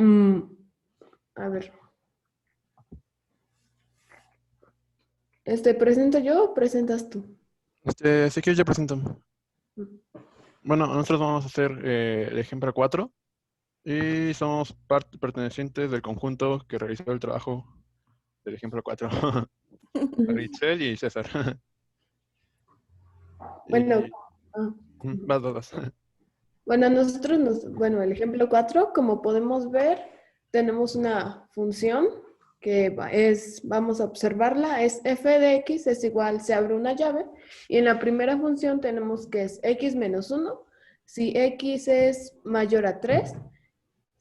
Mm, a ver. ¿Presento yo o presentas tú? Si quieres yo presento. Mm. Bueno, nosotros vamos a hacer el ejemplo 4 y somos pertenecientes del conjunto que realizó el trabajo del ejemplo 4. Ritzel y César. Bueno, Y ah, vas. bueno, bueno, el ejemplo 4, como podemos ver, tenemos una función que vamos a observarla, es f de x es igual, se abre una llave, y en la primera función tenemos que es x menos 1, si x es mayor a 3,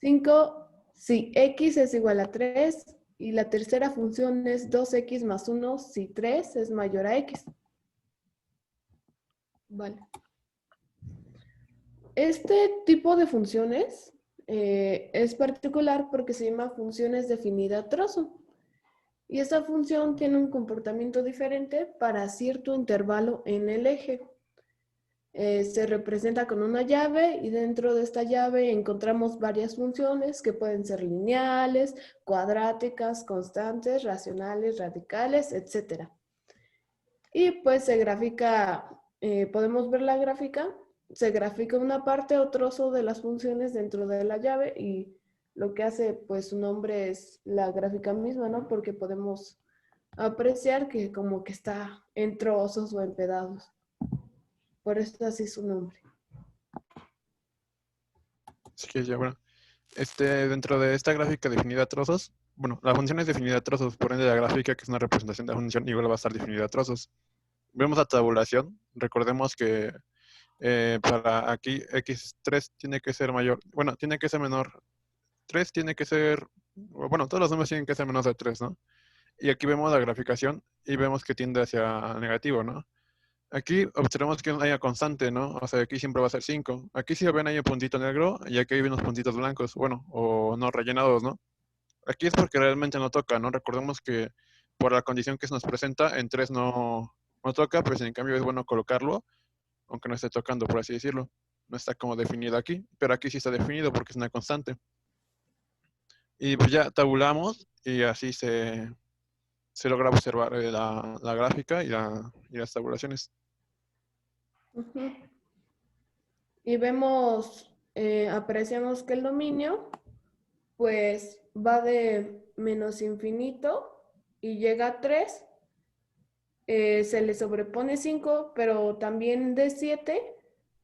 5 si x es igual a 3, y la tercera función es 2x más 1 si 3 es mayor a x. Vale. Este tipo de funciones es particular porque se llama funciones definida a trozo. Y esta función tiene un comportamiento diferente para cierto intervalo en el eje. Se representa con una llave y dentro de esta llave encontramos varias funciones que pueden ser lineales, cuadráticas, constantes, racionales, radicales, etc. Y pues se grafica, podemos ver la gráfica, se grafica una parte o trozo de las funciones dentro de la llave y lo que hace pues su nombre es la gráfica misma, ¿no? Porque podemos apreciar que como que está en trozos o en pedazos. Por eso así su nombre. Si quieres ya, bueno. Dentro de esta gráfica definida a trozos, bueno, la función es definida a trozos, por ende la gráfica, que es una representación de la función, igual va a estar definida a trozos. Vemos la tabulación, recordemos que para aquí x3 tiene que ser mayor, bueno, tiene que ser menor, 3 tiene que ser, bueno, todos los números tienen que ser menos de 3, ¿no? Y aquí vemos la graficación y vemos que tiende hacia negativo, ¿no? Aquí observamos que no hay una constante, ¿no? O sea, aquí siempre va a ser 5. Aquí sí ven ahí un puntito negro y aquí hay unos puntitos blancos, bueno, o no rellenados, ¿no? Aquí es porque realmente no toca, ¿no? Recordemos que por la condición que se nos presenta, en 3 no toca, pero en cambio es bueno colocarlo, aunque no esté tocando, por así decirlo. No está como definido aquí, pero aquí sí está definido porque es una constante. Y pues ya tabulamos y así se logra observar la gráfica y las tabulaciones. Uh-huh. Y vemos, apreciamos que el dominio pues va de menos infinito y llega a 3, se le sobrepone 5, pero también de 7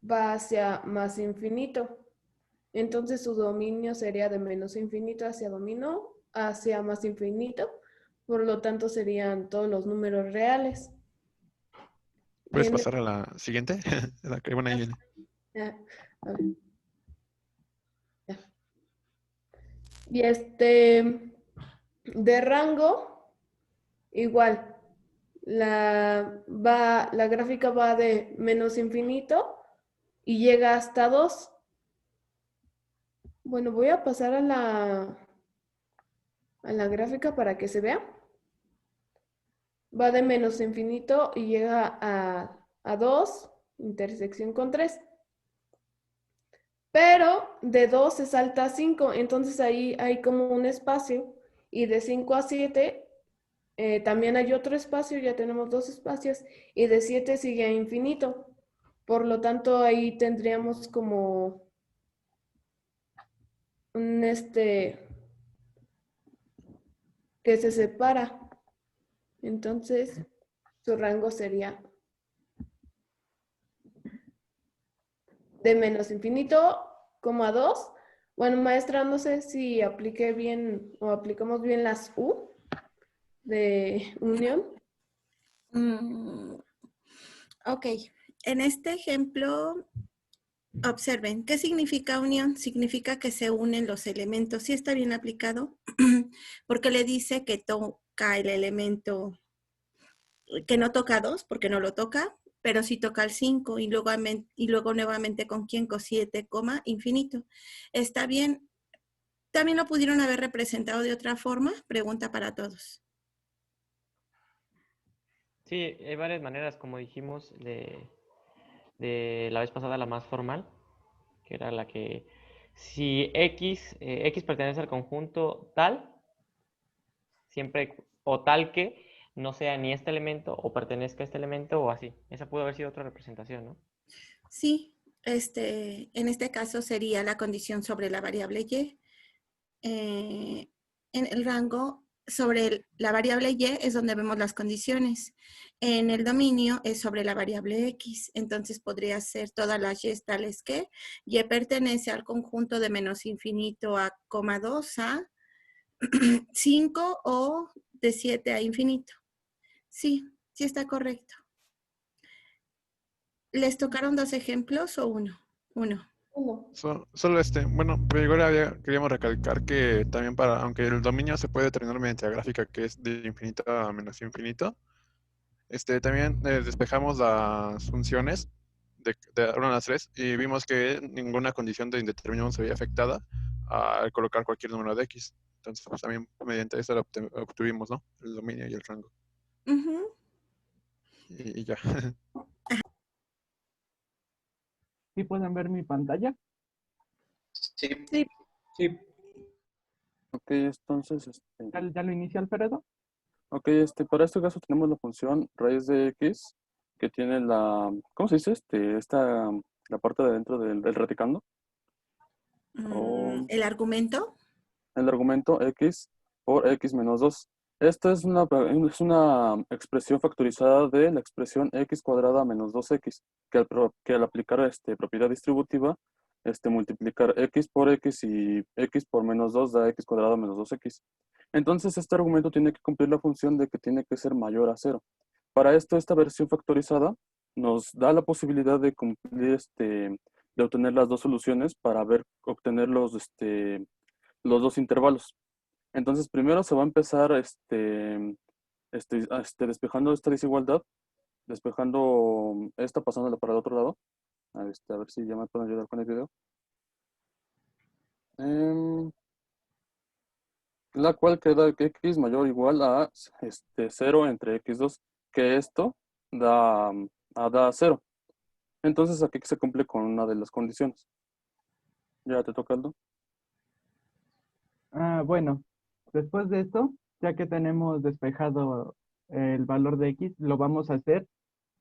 va hacia más infinito. Entonces su dominio sería de menos infinito hacia más infinito. Por lo tanto, serían todos los números reales. ¿Puedes En, pasar a la siguiente? La que bueno, ahí viene. ah, a ver, ya. Y de rango, igual. La gráfica va de menos infinito y llega hasta 2. Bueno, voy a pasar a la gráfica para que se vea. Va de menos infinito y llega a 2, intersección con 3. Pero de 2 se salta a 5, entonces ahí hay como un espacio. Y de 5 a 7 también hay otro espacio, ya tenemos dos espacios. Y de 7 sigue a infinito. Por lo tanto, ahí tendríamos como un que se separa. Entonces, su rango sería de menos infinito como a 2. Bueno, maestra, no sé si apliqué bien o aplicamos bien las U de unión. Mm, ok, en este ejemplo, observen, ¿qué significa unión? Significa que se unen los elementos. Sí está bien aplicado, porque le dice que toca el elemento, que no toca 2, porque no lo toca, pero sí toca el 5 y luego nuevamente con quién, con 7, infinito. Está bien. ¿También lo pudieron haber representado de otra forma? Pregunta para todos. Sí, hay varias maneras, como dijimos, de la vez pasada, la más formal, que era la que si X pertenece al conjunto tal, siempre o tal que no sea ni este elemento o pertenezca a este elemento o así. Esa pudo haber sido otra representación, ¿no? Sí, en este caso sería la condición sobre la variable y. En el rango, sobre la variable y es donde vemos las condiciones. En el dominio es sobre la variable x. Entonces podría ser todas las y tales que y pertenece al conjunto de menos infinito a coma 2 a 5 o de 7 a infinito. Sí, sí está correcto. ¿Les tocaron 2 ejemplos o uno? Uno. Uno. Solo bueno, pero igual queríamos recalcar que también aunque el dominio se puede determinar mediante la gráfica que es de infinito a menos infinito, también despejamos las funciones de una a las tres y vimos que ninguna condición de indeterminado se veía afectada al colocar cualquier número de x. Entonces, pues también mediante eso obtuvimos, ¿no? El dominio y el rango. Ujú. Y ya. ¿Sí pueden ver mi pantalla? Sí. Sí. Sí. Ok, entonces, ¿Ya lo inicia Alfredo? ok, para este caso tenemos la función raíz de x, que tiene ¿cómo se dice? La parte de dentro del radicando, o ¿El argumento? el argumento x por x menos 2. Esta es una expresión factorizada de la expresión x cuadrada menos 2x, que al aplicar propiedad distributiva, multiplicar x por x y x por menos 2 da x cuadrado menos 2x. Entonces este argumento tiene que cumplir la función de que tiene que ser mayor a 0. Para esto, esta versión factorizada nos da la posibilidad de cumplir, de obtener las dos soluciones para obtener los dos intervalos. Entonces, primero se va a empezar despejando esta desigualdad, despejando esta, pasándola para el otro lado. A ver si ya me pueden ayudar con el video. La cual queda que x mayor o igual a 0 entre x2, que esto da 0. Entonces aquí se cumple con una de las condiciones. Ya te toca, Aldo. Bueno, después de esto, ya que tenemos despejado el valor de x, lo vamos a hacer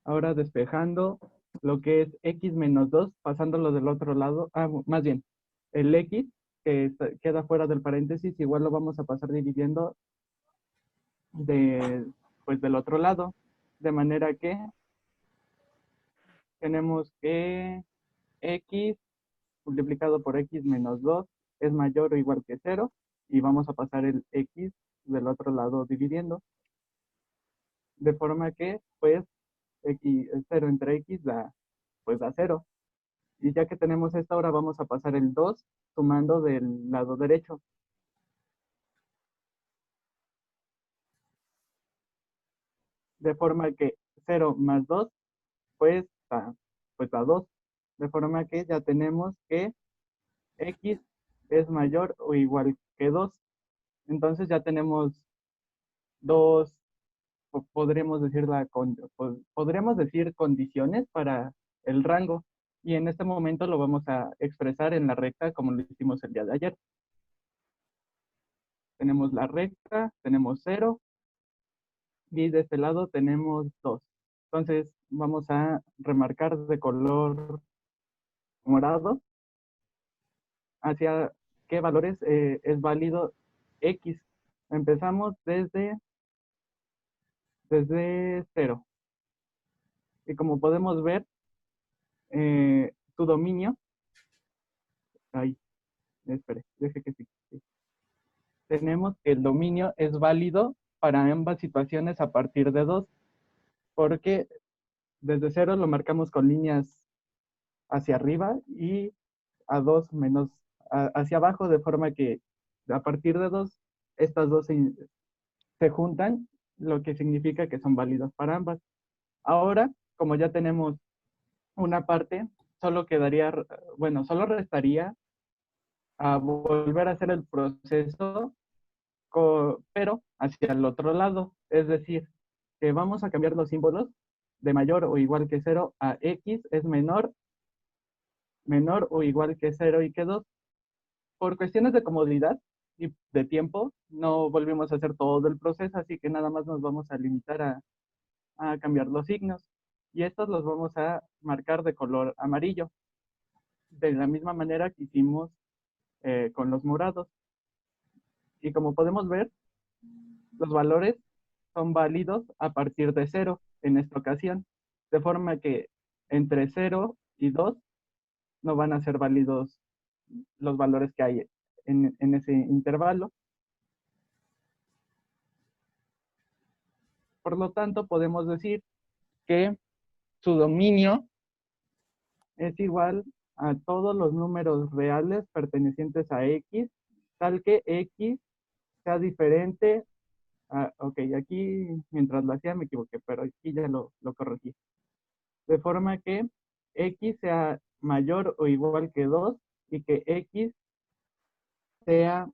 ahora despejando lo que es x menos 2, pasándolo del otro lado. Más bien, el x que queda fuera del paréntesis, igual lo vamos a pasar dividiendo pues del otro lado. De manera que tenemos que x multiplicado por x menos 2 es mayor o igual que 0, y vamos a pasar el x del otro lado dividiendo, de forma que pues 0 entre x da 0. Y ya que tenemos esto, ahora vamos a pasar el 2 sumando del lado derecho. De forma que 0 más 2 pues da 2. De forma que ya tenemos que x es mayor o igual que 2. Entonces ya tenemos dos, podremos decir condiciones para el rango. Y en este momento lo vamos a expresar en la recta como lo hicimos el día de ayer. Tenemos la recta, tenemos 0, y de este lado tenemos 2. Entonces vamos a remarcar de color morado hacia qué valores es válido x. Empezamos desde 0. Y como podemos ver, tu dominio, deje que sí. Tenemos que el dominio es válido para ambas situaciones a partir de 2, porque desde 0 lo marcamos con líneas hacia arriba y a 2 menos hacia abajo, de forma que a partir de 2, estas dos se juntan, lo que significa que son válidas para ambas. Ahora, como ya tenemos una parte, solo restaría a volver a hacer el proceso, pero hacia el otro lado. Es decir, que vamos a cambiar los símbolos de mayor o igual que 0 a x es menor o igual que 0 y que 2. por cuestiones de comodidad y de tiempo, no volvimos a hacer todo el proceso, así que nada más nos vamos a limitar a cambiar los signos. Y estos los vamos a marcar de color amarillo, de la misma manera que hicimos con los morados. Y como podemos ver, los valores son válidos a partir de 0 en esta ocasión, de forma que entre 0 y 2 no van a ser válidos los valores que hay en ese intervalo. Por lo tanto, podemos decir que su dominio es igual a todos los números reales pertenecientes a X, tal que X sea diferente. Ok, aquí mientras lo hacía me equivoqué, pero aquí ya lo corregí. De forma que X sea mayor o igual que 2 y que X sea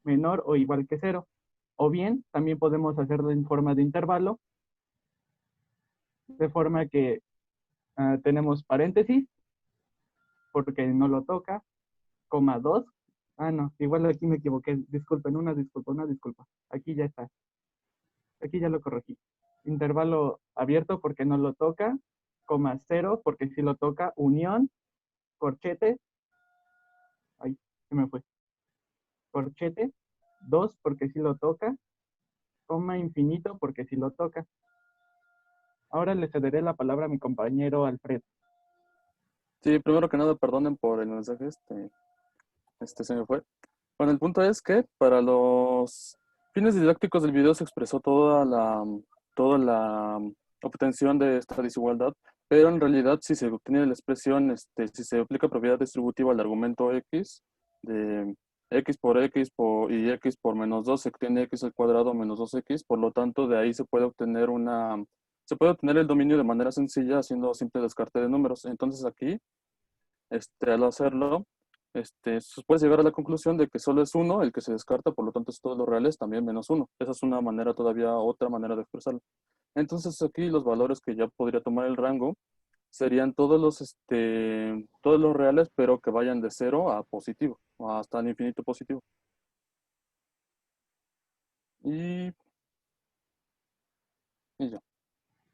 menor o igual que 0. O bien, también podemos hacerlo en forma de intervalo, de forma que tenemos paréntesis, porque no lo toca, coma 2. No, igual aquí me equivoqué. Disculpen, una disculpa. Aquí ya está. Aquí ya lo corregí. Intervalo abierto porque no lo toca, coma 0 porque sí lo toca, unión, corchete. Ay, se me fue. Corchete, 2 porque sí lo toca, coma infinito porque sí lo toca. Ahora le cederé la palabra a mi compañero Alfredo. Sí, primero que nada, perdonen por el mensaje, se me fue. Bueno, el punto es que para los fines didácticos del video se expresó toda la obtención de esta desigualdad, pero en realidad si se obtiene la expresión, si se aplica propiedad distributiva al argumento x, de x por x y x por menos 2, se obtiene x al cuadrado menos 2x, por lo tanto de ahí se puede obtener el dominio de manera sencilla haciendo simple descarte de números. Entonces aquí, al hacerlo, se puede llegar a la conclusión de que solo es 1 el que se descarta, por lo tanto es todos los reales también menos 1. Esa es otra manera de expresarlo. Entonces aquí los valores que ya podría tomar el rango serían todos los reales, pero que vayan de 0 a positivo, hasta el infinito positivo. Y ya.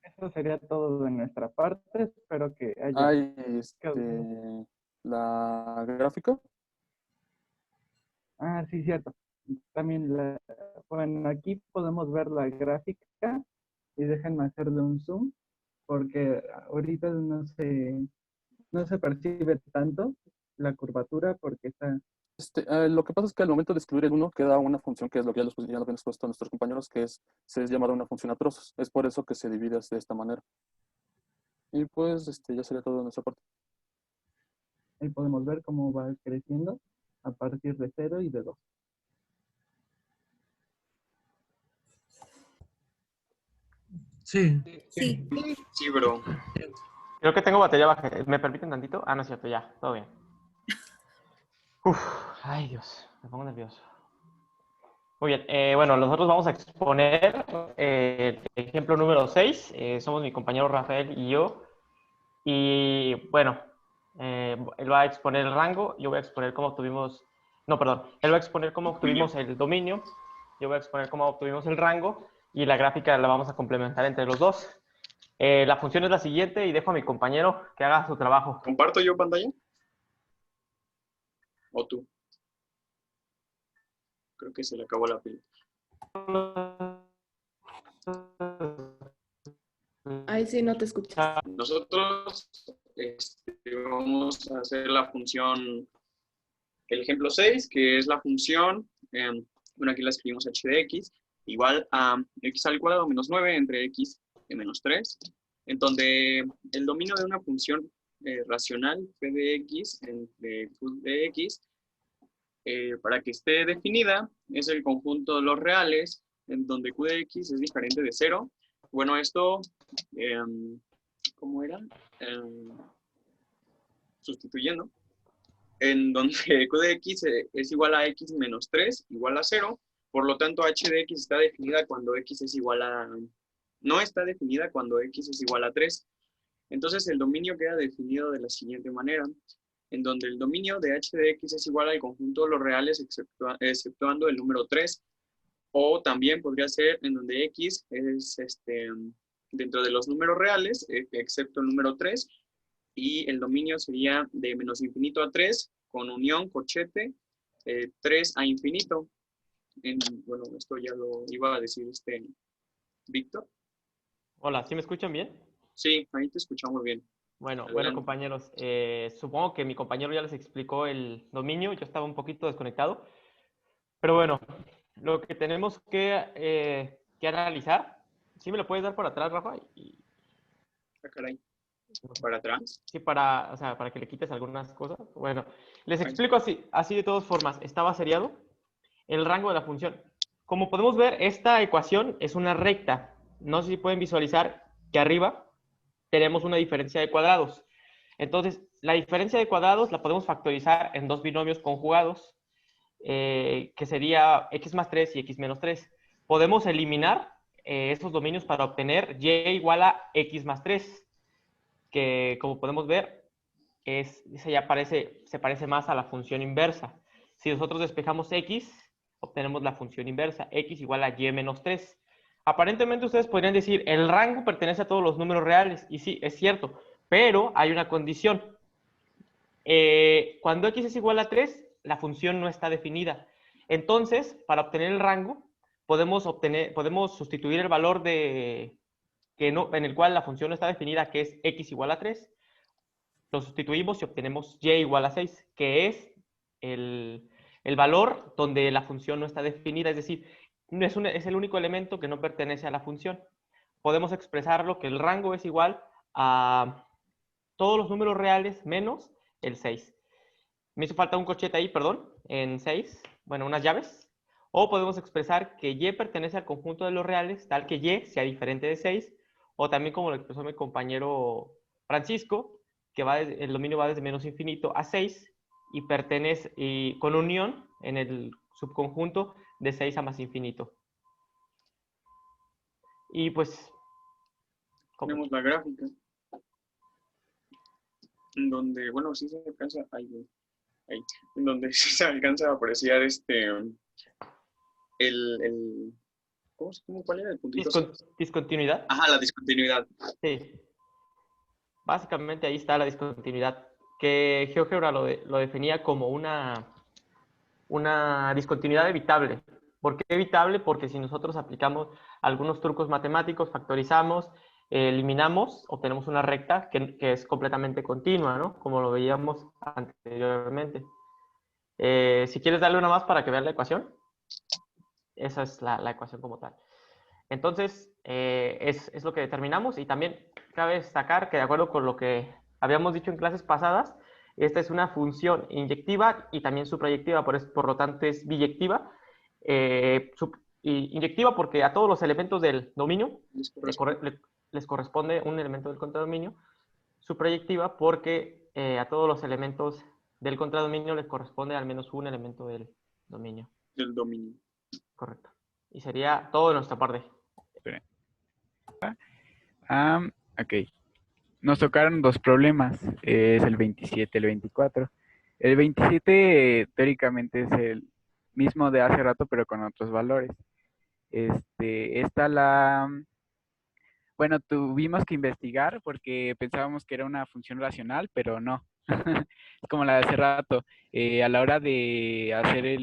Eso sería todo de nuestra parte. Espero que haya Hay quedado. la gráfica. Sí, cierto. También bueno, aquí podemos ver la gráfica y déjenme hacerle un zoom porque ahorita no se percibe tanto la curvatura porque está... Lo que pasa es que al momento de excluir el 1 queda una función que es lo que ya lo habían expuesto a nuestros compañeros, que se es llamada una función a trozos. Es por eso que se divide de esta manera. Y pues ya sería todo de nuestra parte. Ahí podemos ver cómo va creciendo a partir de 0 y de 2. Sí. Sí. Sí, bro. Creo que tengo batería baja. ¿Me permiten tantito? No es cierto, ya, todo bien. Uf, ay Dios, me pongo nervioso. Muy bien, bueno, nosotros vamos a exponer el ejemplo número 6. Somos mi compañero Rafael y yo. Y bueno, él va a exponer el rango, yo voy a exponer cómo obtuvimos... No, perdón, él va a exponer cómo obtuvimos el dominio, yo voy a exponer cómo obtuvimos el rango y la gráfica la vamos a complementar entre los dos. La función es la siguiente y dejo a mi compañero que haga su trabajo. ¿Comparto yo pantalla? ¿O tú? Creo que se le acabó la pila. Ahí sí no te escuchas. Nosotros vamos a hacer la función, el ejemplo 6, que es la función, bueno, aquí la escribimos h de x, igual a x al cuadrado menos 9 entre x y menos 3, en donde el dominio de una función racional p de x entre q de x, para que esté definida, es el conjunto de los reales, en donde q de x es diferente de 0. Bueno, esto, ¿cómo era? Sustituyendo, en donde q de x es igual a x menos 3, igual a 0, por lo tanto h de x está definida cuando x es igual a... No está definida cuando x es igual a 3. Entonces el dominio queda definido de la siguiente manera. en donde el dominio de h de x es igual al conjunto de los reales exceptuando el número 3. O también podría ser en donde x es dentro de los números reales, excepto el número 3, y el dominio sería de menos infinito a 3, con unión, corchete, 3 a infinito. Bueno, esto ya lo iba a decir Víctor. Hola, ¿sí me escuchan bien? Sí, ahí te escuchamos bien. Bueno, Adelante. compañeros, supongo que mi compañero ya les explicó el dominio, yo estaba un poquito desconectado, pero bueno, lo que tenemos que analizar, ¿sí me lo puedes dar por atrás, Rafa? Ah, caray. ¿Para atrás? Sí, para que le quites algunas cosas. Bueno, les Ahí. explico así de todas formas. Estaba seriado el rango de la función. Como podemos ver, esta ecuación es una recta. No sé si pueden visualizar que arriba tenemos una diferencia de cuadrados. Entonces, la diferencia de cuadrados la podemos factorizar en dos binomios conjugados, que sería x más 3 y x menos 3. Podemos eliminar esos dominios para obtener y igual a x más 3, que como podemos ver, se parece más a la función inversa. Si nosotros despejamos x, obtenemos la función inversa, x igual a y menos 3. Aparentemente ustedes podrían decir, el rango pertenece a todos los números reales, y sí, es cierto, pero hay una condición. Cuando x es igual a 3, la función no está definida. Entonces, para obtener el rango, podemos sustituir el valor en el cual la función no está definida, que es x igual a 3, lo sustituimos y obtenemos y igual a 6, que es el valor donde la función no está definida, es decir, es el único elemento que no pertenece a la función. Podemos expresarlo que el rango es igual a todos los números reales menos el 6. Me hizo falta un corchete ahí, perdón, en 6, bueno, unas llaves. O podemos expresar que y pertenece al conjunto de los reales, tal que y sea diferente de 6, o también como lo expresó mi compañero Francisco, que el dominio va desde menos infinito a 6 y pertenece con unión en el subconjunto de 6 a más infinito. Y pues... Tenemos la gráfica. En donde, bueno, sí se alcanza, ahí, en donde sí se alcanza a apreciar ¿cuál era el puntito? Discontinuidad. Ajá, la discontinuidad. Sí. Básicamente ahí está la discontinuidad, que GeoGebra lo definía como una discontinuidad evitable. ¿Por qué evitable? Porque si nosotros aplicamos algunos trucos matemáticos, factorizamos, eliminamos, obtenemos una recta que es completamente continua, ¿no? Como lo veíamos anteriormente. Si quieres darle una más para que vean la ecuación. Esa es la ecuación como tal. Entonces, es lo que determinamos, y también cabe destacar que de acuerdo con lo que habíamos dicho en clases pasadas, esta es una función inyectiva y también suprayectiva, por lo tanto es biyectiva. Inyectiva porque a todos los elementos del dominio les corresponde un elemento del contradominio. Suprayectiva porque a todos los elementos del contradominio les corresponde al menos un elemento del dominio. Del dominio. Correcto. Y sería todo de nuestra parte. Ok. Nos tocaron dos problemas. Es el 27 y el 24. El 27 teóricamente es el mismo de hace rato, pero con otros valores. Bueno, tuvimos que investigar porque pensábamos que era una función racional, pero no. Es como la de hace rato. A la hora de hacer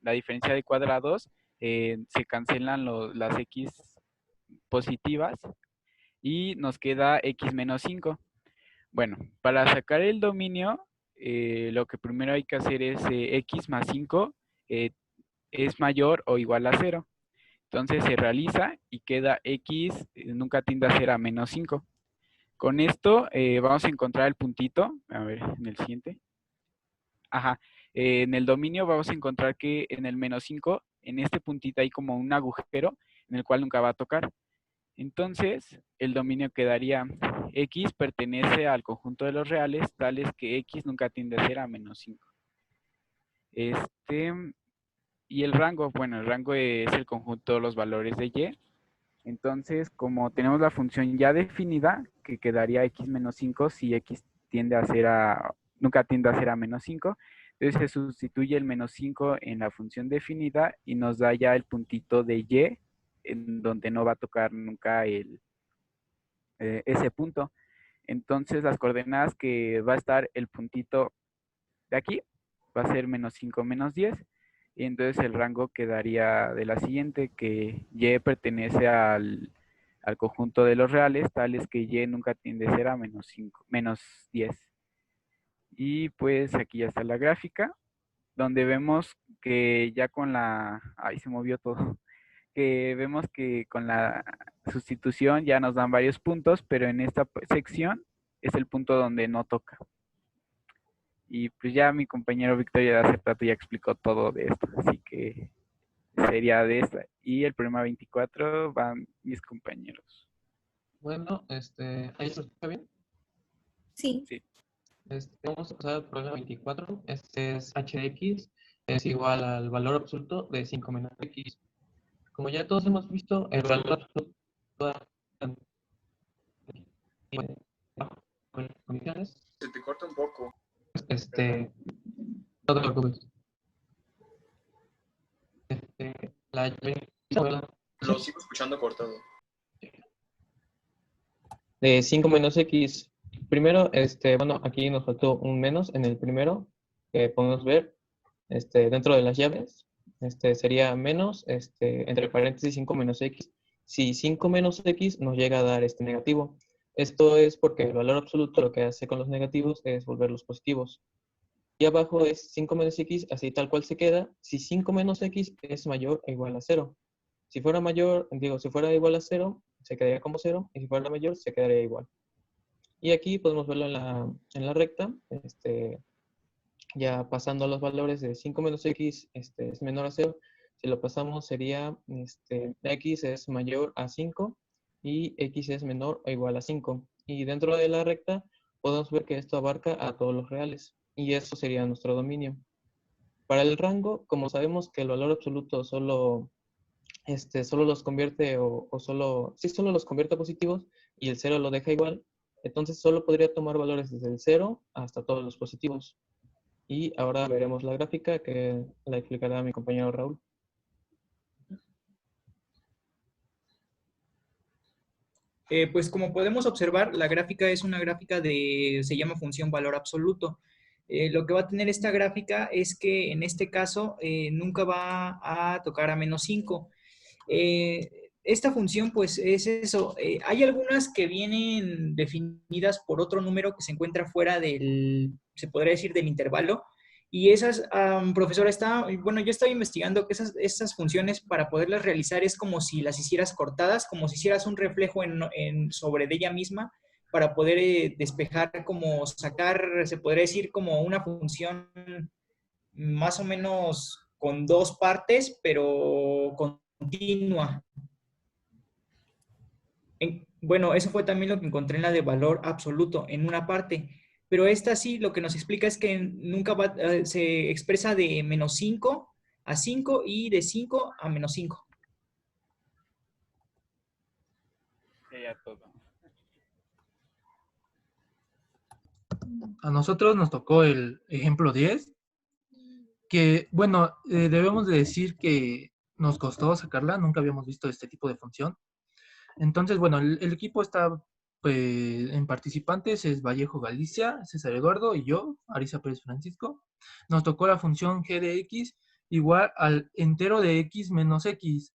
la diferencia de cuadrados, se cancelan las x positivas y nos queda x menos 5. Bueno, para sacar el dominio, lo que primero hay que hacer es x más 5 es mayor o igual a 0. Entonces se realiza y queda x nunca tiende a ser a menos 5. Con esto vamos a encontrar el puntito, a ver, en el siguiente. Ajá, en el dominio vamos a encontrar que en el menos 5, en este puntito hay como un agujero en el cual nunca va a tocar. Entonces, el dominio quedaría x pertenece al conjunto de los reales, tales que x nunca tiende a ser a menos 5. Y el rango, bueno, el rango es el conjunto de los valores de y. Entonces, como tenemos la función ya definida, que quedaría x menos 5 si x tiende a ser a nunca tiende a ser a menos 5. Entonces se sustituye el menos 5 en la función definida y nos da ya el puntito de y, en donde no va a tocar nunca ese punto. Entonces las coordenadas que va a estar el puntito de aquí va a ser menos 5 menos 10. Y entonces el rango quedaría de la siguiente, que y pertenece al conjunto de los reales, tales que y nunca tiende a ser a menos 5, menos 10. Y pues aquí ya está la gráfica, donde vemos que ya con la... Ahí se movió todo. Que vemos que con la sustitución ya nos dan varios puntos, pero en esta sección es el punto donde no toca. Y pues ya mi compañero Victoria de hace rato ya explicó todo de esto, así que sería de esta. Y el problema 24 van mis compañeros. Bueno, ¿ahí se escucha bien? Sí. Sí. Vamos a pasar al problema 24. Este es h de x es igual al valor absoluto de 5 menos x. Como ya todos hemos visto, el valor absoluto con las condiciones, Se te corta un poco. no te preocupes. Lo sigo escuchando cortado. De 5 menos x. Primero, bueno, aquí nos faltó un menos en el primero, que podemos ver dentro de las llaves. Sería menos, entre paréntesis 5 menos x. Si 5 menos x nos llega a dar negativo. Esto es porque el valor absoluto lo que hace con los negativos es volverlos positivos. Y abajo es 5 menos x, así tal cual se queda, si 5 menos x es mayor o igual a 0. Si fuera mayor, si fuera igual a 0, se quedaría como 0, y si fuera mayor, se quedaría igual. Y aquí podemos verlo en la recta, ya pasando los valores de 5 menos x es menor a 0. Si lo pasamos sería, x es mayor a 5 y x es menor o igual a 5. Y dentro de la recta podemos ver que esto abarca a todos los reales. Y eso sería nuestro dominio. Para el rango, como sabemos que el valor absoluto solo los convierte solo los convierte a positivos y el 0 lo deja igual, entonces solo podría tomar valores desde el 0 hasta todos los positivos. Y ahora veremos la gráfica que la explicará mi compañero Raúl. Pues como podemos observar, la gráfica es una gráfica se llama función valor absoluto. Lo que va a tener esta gráfica es que en este caso nunca va a tocar a menos 5. Esta función pues es eso. Hay algunas que vienen definidas por otro número que se encuentra fuera se podría decir, del intervalo. Y esas, profesora, yo estaba investigando que esas funciones para poderlas realizar es como si las hicieras cortadas, como si hicieras un reflejo sobre de ella misma para poder despejar, como sacar, se podría decir, como una función más o menos con dos partes, pero continua. Bueno, eso fue también lo que encontré en la de valor absoluto, en una parte. Pero esta sí, lo que nos explica es que nunca se expresa de menos 5 a 5 y de 5 a menos 5. Ya todo. A nosotros nos tocó el ejemplo 10, que, bueno, debemos de decir que nos costó sacarla, nunca habíamos visto este tipo de función. Entonces, bueno, el equipo está pues, en participantes, es Vallejo Galicia, César Eduardo y yo, Arisa Pérez Francisco. Nos tocó la función g de x igual al entero de x menos x.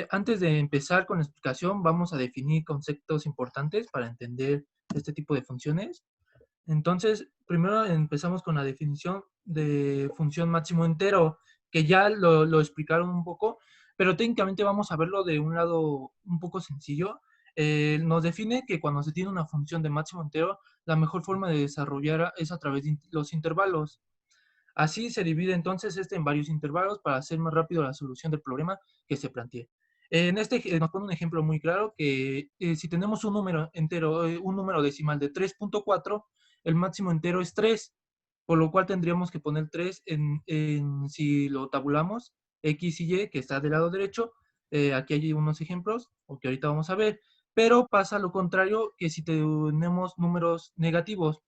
Antes de empezar con la explicación, vamos a definir conceptos importantes para entender este tipo de funciones. Entonces, primero empezamos con la definición de función máximo entero, que ya lo explicaron un poco, pero técnicamente vamos a verlo de un lado un poco sencillo. Nos define que cuando se tiene una función de máximo entero, la mejor forma de desarrollar es a través de los intervalos. Así se divide entonces en varios intervalos para hacer más rápido la solución del problema que se plantee. En nos pone un ejemplo muy claro que si tenemos un número entero, un número decimal de 3.4, el máximo entero es 3, por lo cual tendríamos que poner 3 si lo tabulamos, x y y, que está del lado derecho. Aquí hay unos ejemplos, o que ahorita vamos a ver, pero pasa lo contrario que si tenemos números negativos.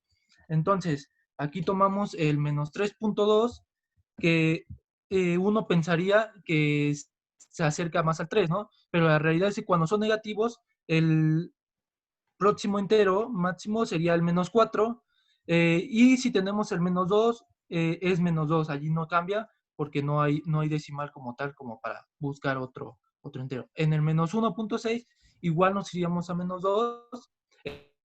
Entonces, Aquí tomamos el menos 3.2, que uno pensaría que se acerca más al 3, ¿no? Pero la realidad es que cuando son negativos, el próximo entero máximo sería el menos 4, y si tenemos el menos 2, es menos 2, allí no cambia porque no hay decimal como tal como para buscar otro entero. En el menos 1.6 igual nos iríamos a menos 2,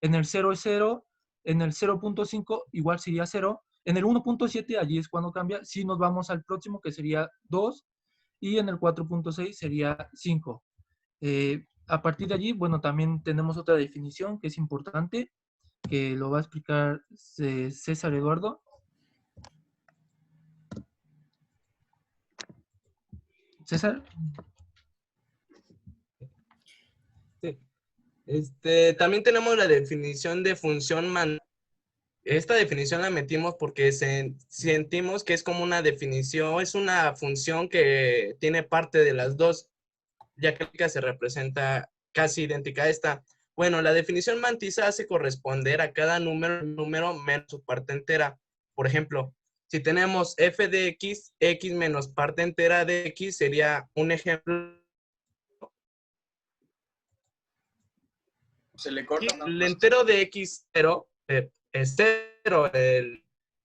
en el 0 es 0, en el 0.5 igual sería 0, en el 1.7 allí es cuando cambia, si nos vamos al próximo que sería 2, y en el 4.6 sería 5. A partir de allí, bueno, también tenemos otra definición que es importante, que lo va a explicar César Eduardo. César. Sí. También tenemos la definición de función Esta definición la metimos porque sentimos que es como una definición, es una función que tiene parte de las dos, ya que se representa casi idéntica a esta. Bueno, la definición mantisa hace corresponder a cada número menos su parte entera. Por ejemplo, si tenemos f de x, x menos parte entera de x sería un ejemplo. Se le corta. El entero de x 0 es 0.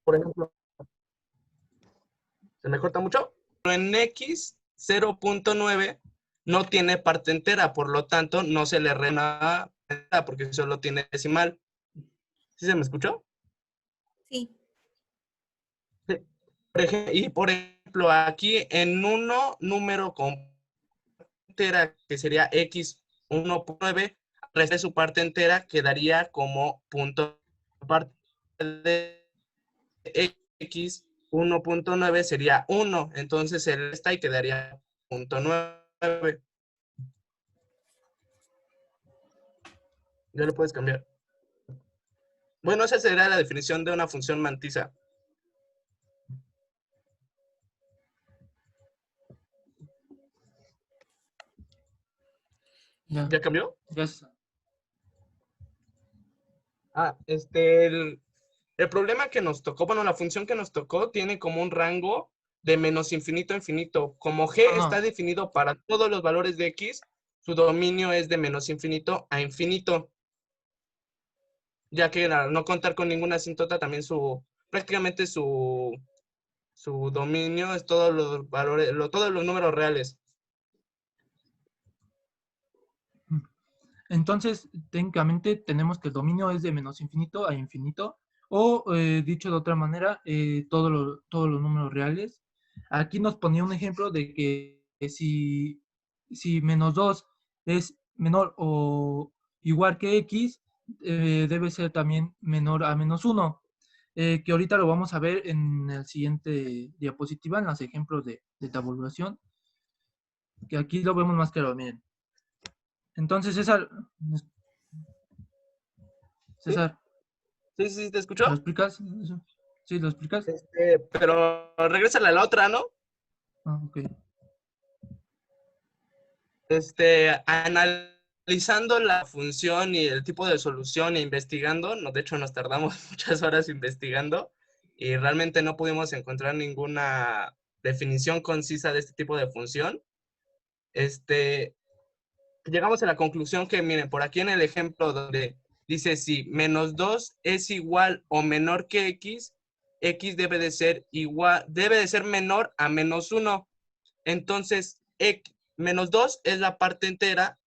Por ejemplo, ¿se me corta mucho? En x 0.9 no tiene parte entera, por lo tanto no se le rena porque solo tiene decimal. ¿Sí se me escuchó? Sí. Por ejemplo, aquí en uno número con entera, que sería x 1.9, resta su parte entera, quedaría como punto parte de x 1.9 sería 1, entonces el resta y quedaría punto 9. Ya lo puedes cambiar. Bueno, esa sería la definición de una función mantisa. ¿Ya cambió? Ya está. El problema que nos tocó, bueno, la función que nos tocó tiene como un rango de menos infinito a infinito. Como g está definido para todos los valores de x, su dominio es de menos infinito a infinito. Ya que al no contar con ninguna asíntota, también prácticamente su dominio es todos los valores, todos los números reales. Entonces, técnicamente tenemos que el dominio es de menos infinito a infinito, o dicho de otra manera, todos los números reales. Aquí nos ponía un ejemplo de que si menos 2 es menor o igual que x, debe ser también menor a menos 1, que ahorita lo vamos a ver en el siguiente diapositiva, en los ejemplos de tabulación, que aquí lo vemos más claro, miren. Entonces, César. Sí, ¿te escuchó? ¿Lo explicas? ¿Sí, lo explicas? Pero regrésale a la otra, ¿no? Ah, ok. Analizando la función y el tipo de solución e investigando, de hecho nos tardamos muchas horas investigando y realmente no pudimos encontrar ninguna definición concisa de este tipo de función. Llegamos a la conclusión que, miren, por aquí en el ejemplo donde dice si menos 2 es igual o menor que x, x debe de ser menor a menos 1. Entonces, menos 2 es la parte entera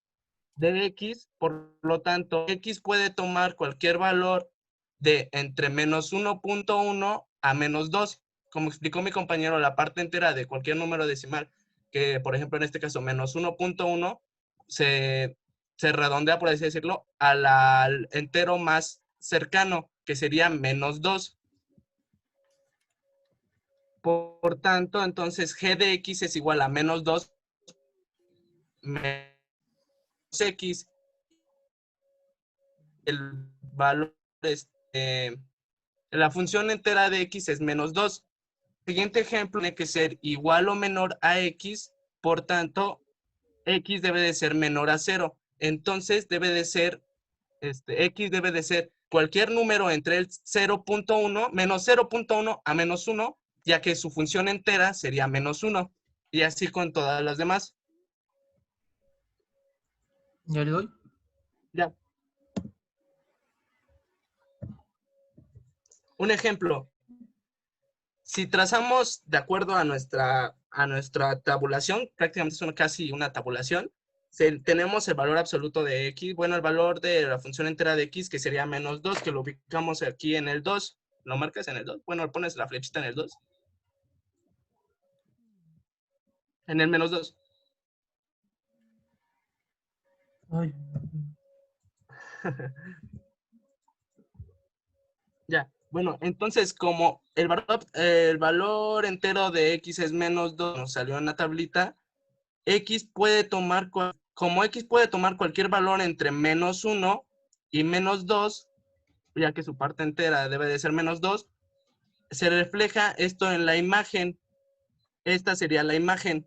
de x, por lo tanto, x puede tomar cualquier valor de entre menos 1.1 a menos 2. Como explicó mi compañero, la parte entera de cualquier número decimal, que por ejemplo en este caso menos 1.1, se redondea, por así decirlo, al entero más cercano, que sería menos 2. Por tanto, entonces g de x es igual a menos 2 menos x. El valor, la función entera de x es menos 2. El siguiente ejemplo tiene que ser igual o menor a x, por tanto, x debe de ser menor a 0. Entonces, debe de ser, x debe de ser cualquier número entre el 0.1, menos 0.1 a menos 1, ya que su función entera sería menos 1. Y así con todas las demás. ¿Ya le doy? Ya. Un ejemplo. Si trazamos de acuerdo a nuestra tabulación, prácticamente es casi una tabulación, tenemos el valor absoluto de x, bueno, el valor de la función entera de x, que sería menos 2, que lo ubicamos aquí en el 2. ¿Lo marcas en el 2? Bueno, pones la flechita en el 2. En el menos 2. Ay. Ya, bueno, entonces como el valor entero de x es menos 2, nos salió en la tablita, x puede tomar, como x puede tomar cualquier valor entre menos 1 y menos 2, ya que su parte entera debe de ser menos 2, se refleja esto en la imagen. Esta sería la imagen.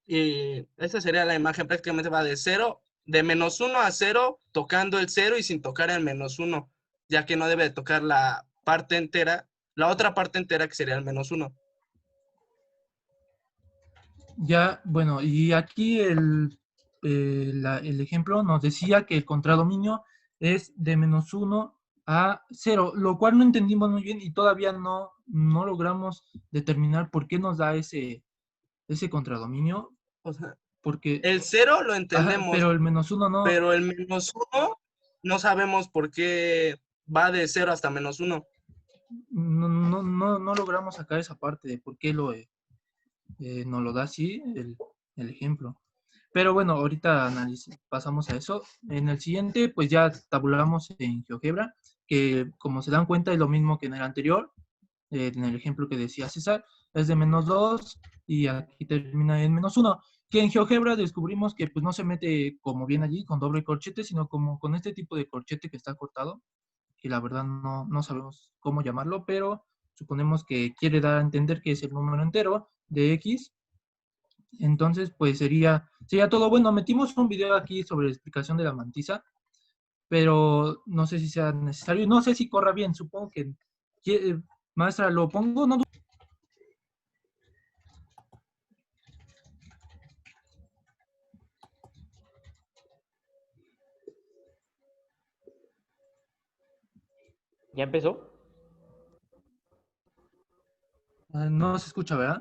Y esta sería la imagen, prácticamente va de 0, de menos 1 a 0, tocando el 0 y sin tocar el menos 1, ya que no debe de tocar la parte entera, la otra parte entera que sería el menos 1. Ya, bueno, y aquí el ejemplo nos decía que el contradominio es de menos 1 a 0, lo cual no entendimos muy bien y todavía no logramos determinar por qué nos da ese contradominio. O sea, porque el 0 lo entendemos, pero el menos 1 no. Pero el menos 1 no sabemos por qué va de 0 hasta menos 1. No logramos sacar esa parte de por qué nos lo da así el ejemplo. Pero bueno, ahorita pasamos a eso. En el siguiente, pues ya tabulamos en GeoGebra, que como se dan cuenta es lo mismo que en el anterior, en el ejemplo que decía César, es de menos 2 y aquí termina en menos 1. Que en GeoGebra descubrimos que pues no se mete como bien allí con doble corchete, sino como con este tipo de corchete que está cortado, que la verdad no sabemos cómo llamarlo, pero suponemos que quiere dar a entender que es el número entero de X. Entonces, pues sería todo. Bueno, metimos un video aquí sobre la explicación de la mantisa, pero no sé si sea necesario, no sé si corra bien, supongo que maestra, ¿lo pongo? No. ¿Ya empezó? No se escucha, ¿verdad?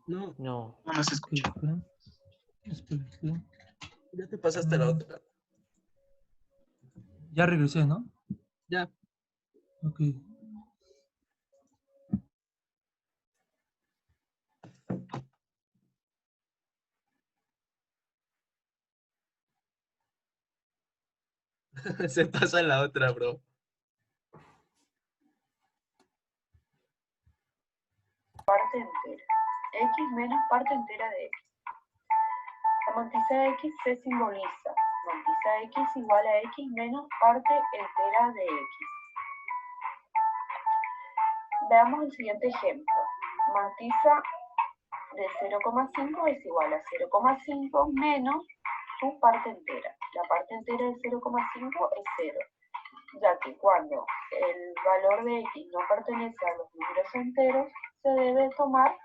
No. No. No se escucha. Espera. Ya te pasaste la otra. Ya regresé, ¿no? Ya. Ok. Se pasa la otra, bro. Parte entera. X menos parte entera de X. La mantisa de X se simboliza. Mantisa de X igual a X menos parte entera de X. Veamos el siguiente ejemplo. Mantisa de 0,5 es igual a 0,5 menos su parte entera. La parte entera de 0,5 es 0, ya que cuando el valor de X no pertenece a los números enteros, se debe tomar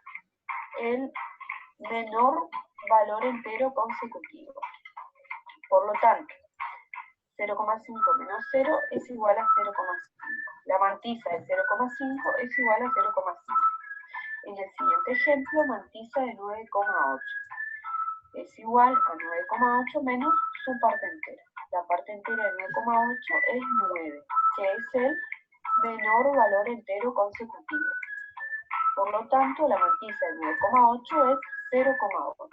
el menor valor entero consecutivo. Por lo tanto, 0,5 menos 0 es igual a 0,5. La mantisa de 0,5 es igual a 0,5. En el siguiente ejemplo, mantisa de 9,8 es igual a 9,8 menos su parte entera. La parte entera de 9,8 es 9, que es el menor valor entero consecutivo. Por lo tanto, la mantisa de 9,8 es 0,8.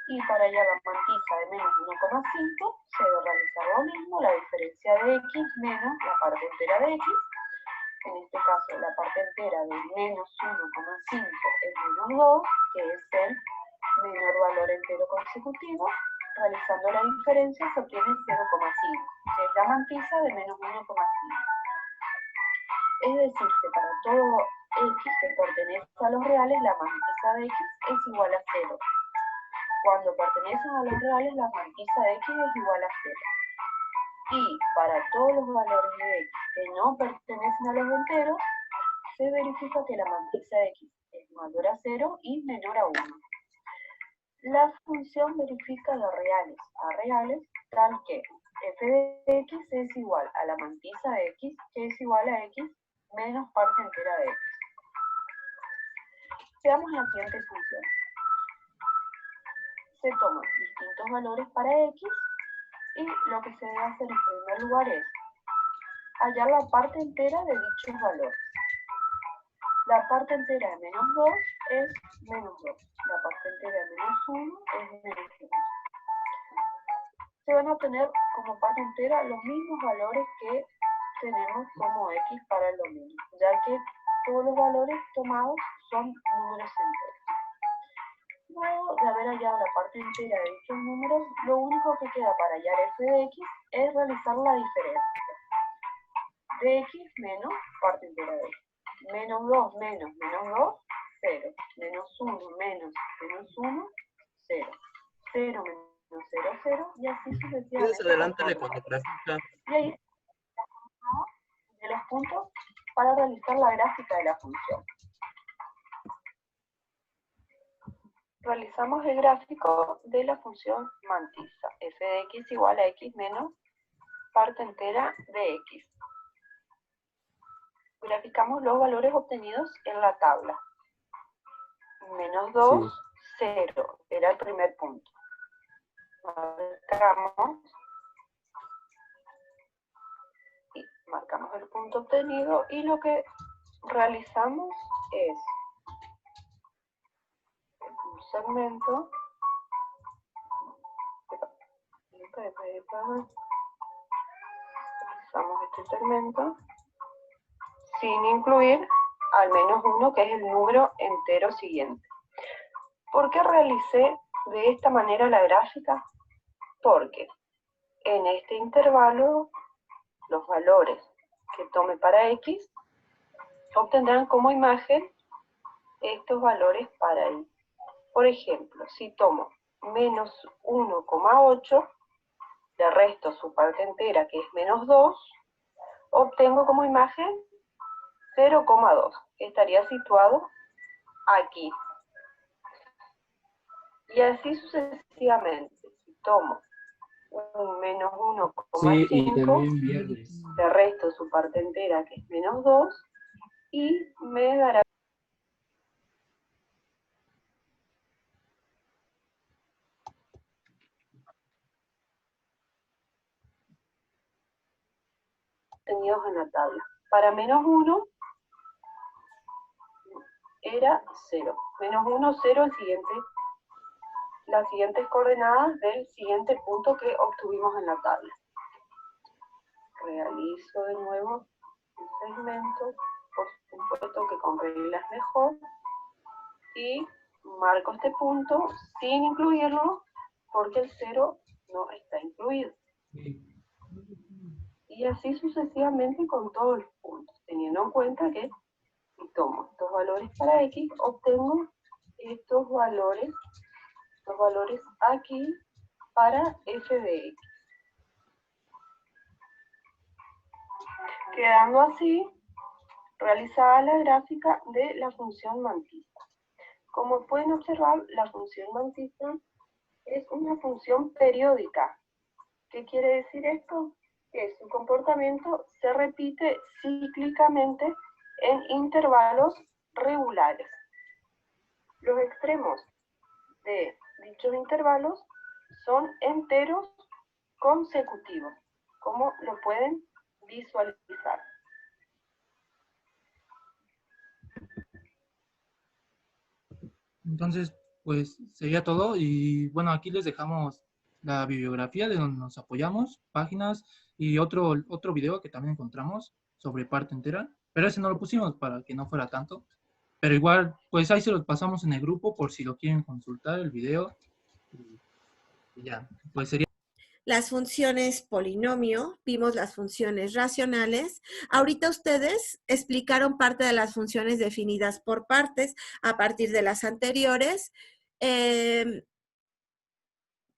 Y para hallar la mantisa de menos 1,5 se debe realizar lo mismo, la diferencia de x menos la parte entera de x. En este caso, la parte entera de menos 1,5 es menos 2, que es el menor valor entero consecutivo. Realizando la diferencia se obtiene 0,5, que es la mantisa de menos 1,5. Es decir, que para todo x que pertenece a los reales, la mantisa de x es igual a 0. Cuando pertenecen a los reales, la mantisa de x es igual a 0. Y para todos los valores de x que no pertenecen a los enteros, se verifica que la mantisa de x es mayor a 0 y menor a 1. La función verifica de reales a reales, tal que f de x es igual a la mantisa de x, que es igual a x menos parte entera de x. Veamos la siguiente función. Se toman distintos valores para x y lo que se debe hacer en primer lugar es hallar la parte entera de dichos valores. La parte entera de menos 2 es menos 2. La parte entera de menos 1 es menos 1. Se van a obtener como parte entera los mismos valores que tenemos como x para el dominio, ya que todos los valores tomados son números enteros. Luego de haber hallado la parte entera de dichos números, lo único que queda para hallar f de x es realizar la diferencia de x menos parte entera de x. Menos 2 menos menos 2, 0. Menos 1 menos menos 1, 0. 0 menos 0, 0, y así sucesivamente. Adelántale cuando grafica. Y ahí de los puntos para realizar la gráfica de la función. Realizamos el gráfico de la función mantisa. F de x igual a x menos parte entera de x. Graficamos los valores obtenidos en la tabla. Menos 2, 0, era el primer punto. Marcamos el punto obtenido y lo que realizamos es un segmento. Realizamos este segmento sin incluir al menos 1, que es el número entero siguiente. ¿Por qué realicé de esta manera la gráfica? Porque en este intervalo los valores que tome para x obtendrán como imagen estos valores para y. Por ejemplo, si tomo menos 1,8, le resto su parte entera, que es menos 2, obtengo como imagen 0,2, que estaría situado aquí. Y así sucesivamente. Si tomo un menos 1,5, le resto su parte entera, que es menos 2, y me dará tenidos en la tabla. Para menos 1 era 0. Menos 1, 0, las siguientes coordenadas del siguiente punto que obtuvimos en la tabla. Realizo de nuevo el segmento, por supuesto que con reglas mejor, y marco este punto sin incluirlo porque el 0 no está incluido. Y así sucesivamente con todos los puntos, teniendo en cuenta que si tomo estos valores para x, obtengo estos valores aquí para f de x. Quedando así realizada la gráfica de la función mantisa. Como pueden observar, la función mantisa es una función periódica. ¿Qué quiere decir esto? Que su comportamiento se repite cíclicamente en intervalos regulares. Los extremos de dichos intervalos son enteros consecutivos, como lo pueden visualizar. Entonces, pues sería todo y bueno, aquí les dejamos la bibliografía de donde nos apoyamos, páginas y otro video que también encontramos sobre parte entera, pero ese no lo pusimos para que no fuera tanto, pero igual, pues ahí se los pasamos en el grupo por si lo quieren consultar el video y ya, pues sería. Las funciones polinomio, vimos las funciones racionales. Ahorita ustedes explicaron parte de las funciones definidas por partes a partir de las anteriores. ¿Qué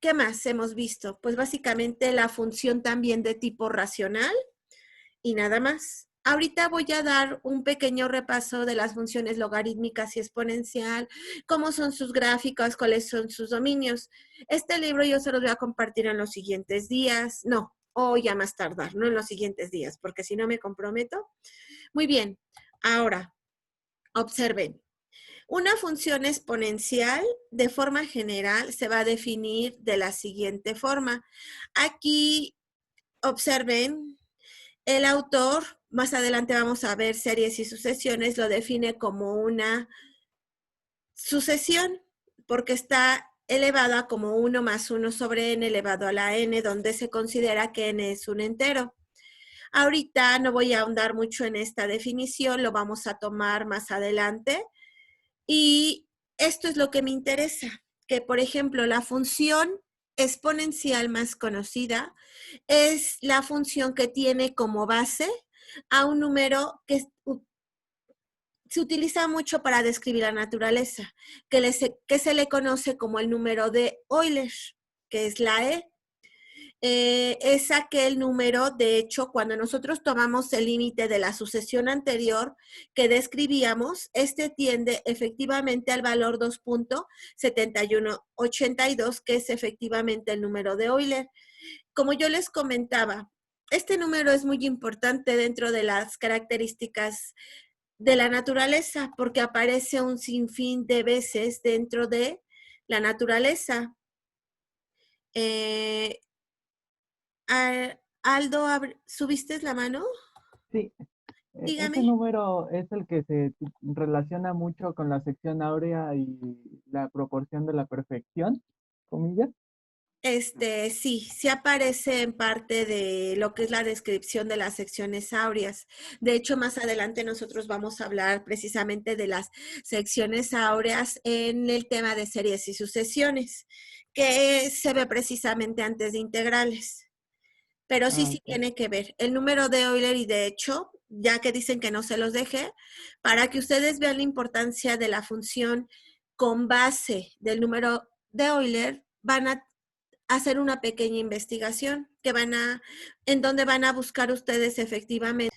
¿qué más hemos visto? Pues básicamente la función también de tipo racional y nada más. Ahorita voy a dar un pequeño repaso de las funciones logarítmicas y exponencial, cómo son sus gráficas, cuáles son sus dominios. Este libro yo se los voy a compartir en los siguientes días. No, o ya más tardar, no en los siguientes días, porque si no me comprometo. Muy bien, ahora, observen. Una función exponencial, de forma general, se va a definir de la siguiente forma. Aquí, observen, el autor, más adelante vamos a ver series y sucesiones, lo define como una sucesión, porque está elevada como 1 más 1 sobre n elevado a la n, donde se considera que n es un entero. Ahorita no voy a ahondar mucho en esta definición, lo vamos a tomar más adelante. Y esto es lo que me interesa, que por ejemplo la función exponencial más conocida es la función que tiene como base a un número que se utiliza mucho para describir la naturaleza, que se le conoce como el número de Euler, que es la E. Es aquel número, de hecho, cuando nosotros tomamos el límite de la sucesión anterior que describíamos, este tiende efectivamente al valor 2.7182, que es efectivamente el número de Euler. Como yo les comentaba, este número es muy importante dentro de las características de la naturaleza, porque aparece un sinfín de veces dentro de la naturaleza. Aldo, ¿subiste la mano? Sí, Dígame. ese número es el que se relaciona mucho con la sección áurea y la proporción de la perfección, comillas. Sí aparece en parte de lo que es la descripción de las secciones áureas. De hecho, más adelante nosotros vamos a hablar precisamente de las secciones áureas en el tema de series y sucesiones, que se ve precisamente antes de integrales. Pero sí, sí tiene que ver. El número de Euler, y de hecho, ya que dicen que no se los deje, para que ustedes vean la importancia de la función con base del número de Euler, van a hacer una pequeña investigación en donde van a buscar ustedes efectivamente,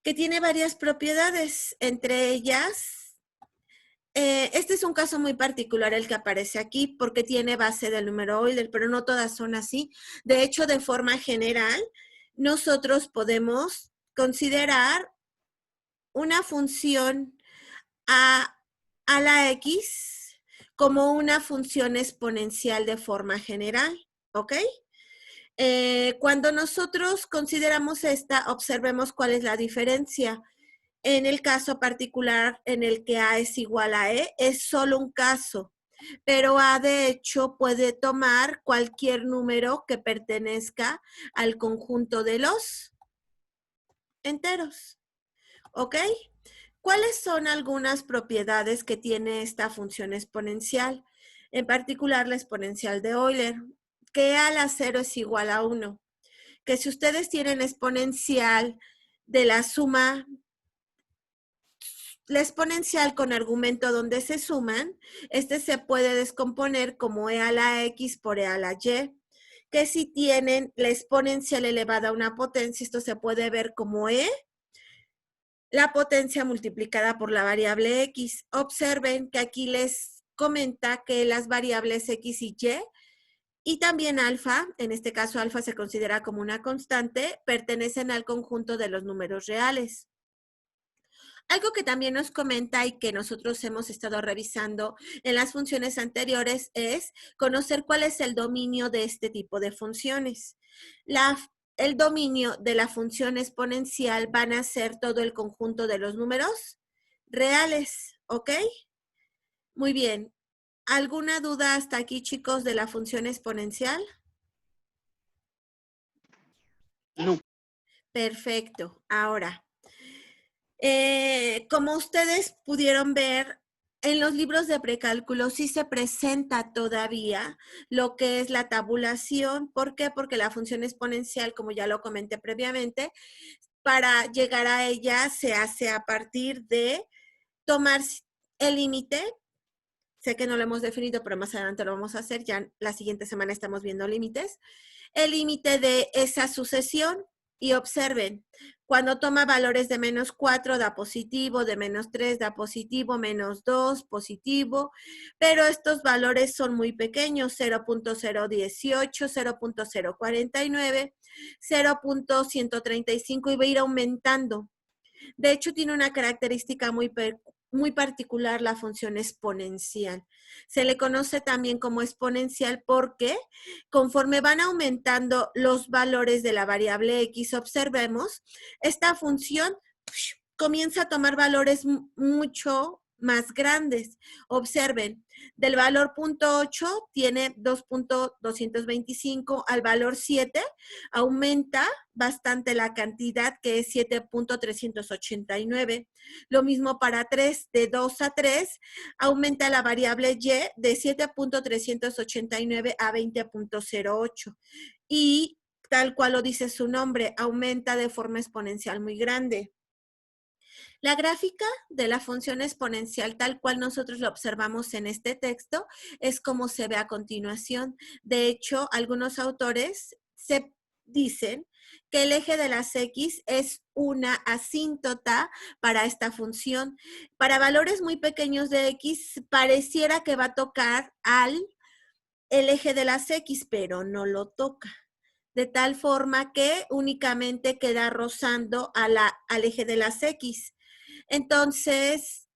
que tiene varias propiedades, entre ellas, este es un caso muy particular el que aparece aquí porque tiene base del número Euler, pero no todas son así. De hecho, de forma general, nosotros podemos considerar una función a la X como una función exponencial de forma general, ¿ok? Cuando nosotros consideramos esta, observemos cuál es la diferencia. En el caso particular en el que A es igual a E, es solo un caso, pero A de hecho puede tomar cualquier número que pertenezca al conjunto de los enteros, ¿ok? ¿Cuáles son algunas propiedades que tiene esta función exponencial? En particular la exponencial de Euler, que A a la 0 es igual a 1, que si ustedes tienen exponencial de la suma, la exponencial con argumento donde se suman, se puede descomponer como e a la x por e a la y, que si tienen la exponencial elevada a una potencia, esto se puede ver como e, la potencia multiplicada por la variable x. Observen que aquí les comenta que las variables x y también alfa, en este caso alfa se considera como una constante, pertenecen al conjunto de los números reales. Algo que también nos comenta y que nosotros hemos estado revisando en las funciones anteriores es conocer cuál es el dominio de este tipo de funciones. El dominio de la función exponencial van a ser todo el conjunto de los números reales, ¿ok? Muy bien. ¿Alguna duda hasta aquí, chicos, de la función exponencial? No. Perfecto. Ahora, como ustedes pudieron ver, en los libros de precálculo sí se presenta todavía lo que es la tabulación. ¿Por qué? Porque la función exponencial, como ya lo comenté previamente, para llegar a ella se hace a partir de tomar el límite Sé que no lo hemos definido, pero más adelante lo vamos a hacer. Ya la siguiente semana estamos viendo límites. El límite de esa sucesión. Y observen, cuando toma valores de menos 4 da positivo, de menos 3 da positivo, menos 2 positivo, pero estos valores son muy pequeños, 0.018, 0.049, 0.135 y va a ir aumentando. De hecho, tiene una característica muy particular la función exponencial. Se le conoce también como exponencial porque conforme van aumentando los valores de la variable x, observemos, esta función comienza a tomar valores mucho más grandes. Observen, del valor 0.8 tiene 2.225, al valor 7 aumenta bastante la cantidad, que es 7.389. Lo mismo para 3, de 2 a 3 aumenta la variable y de 7.389 a 20.08. Y tal cual lo dice su nombre, aumenta de forma exponencial muy grande. La gráfica de la función exponencial, tal cual nosotros lo observamos en este texto, es como se ve a continuación. De hecho, algunos autores se dicen que el eje de las X es una asíntota para esta función. Para valores muy pequeños de X, pareciera que va a tocar el eje de las X, pero no lo toca. De tal forma que únicamente queda rozando al eje de las X. Entonces,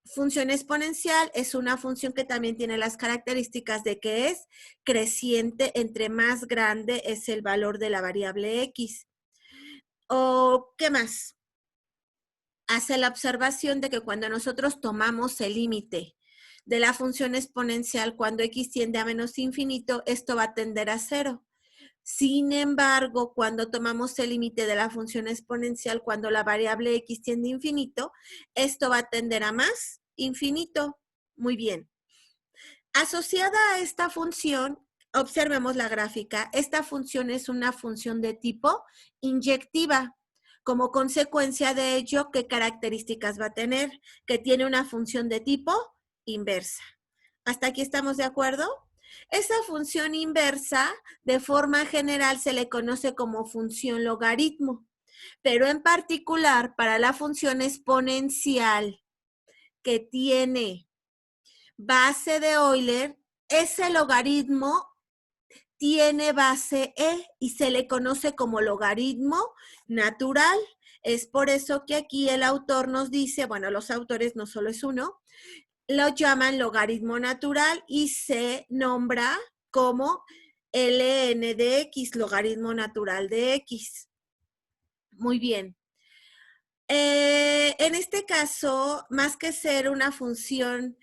función exponencial es una función que también tiene las características de que es creciente entre más grande es el valor de la variable x. ¿O qué más? Hace la observación de que cuando nosotros tomamos el límite de la función exponencial, cuando x tiende a menos infinito, esto va a tender a 0. Sin embargo, cuando tomamos el límite de la función exponencial, cuando la variable x tiende a infinito, esto va a tender a más infinito. Muy bien. Asociada a esta función, observemos la gráfica. Esta función es una función de tipo inyectiva. Como consecuencia de ello, ¿qué características va a tener? Que tiene una función de tipo inversa. ¿Hasta aquí estamos de acuerdo? Esa función inversa, de forma general, se le conoce como función logaritmo, pero en particular para la función exponencial que tiene base de Euler, ese logaritmo tiene base e y se le conoce como logaritmo natural. Es por eso que aquí el autor nos dice, bueno, los autores no solo es uno, lo llaman logaritmo natural y se nombra como ln de x, logaritmo natural de x. Muy bien. En este caso, más que ser una función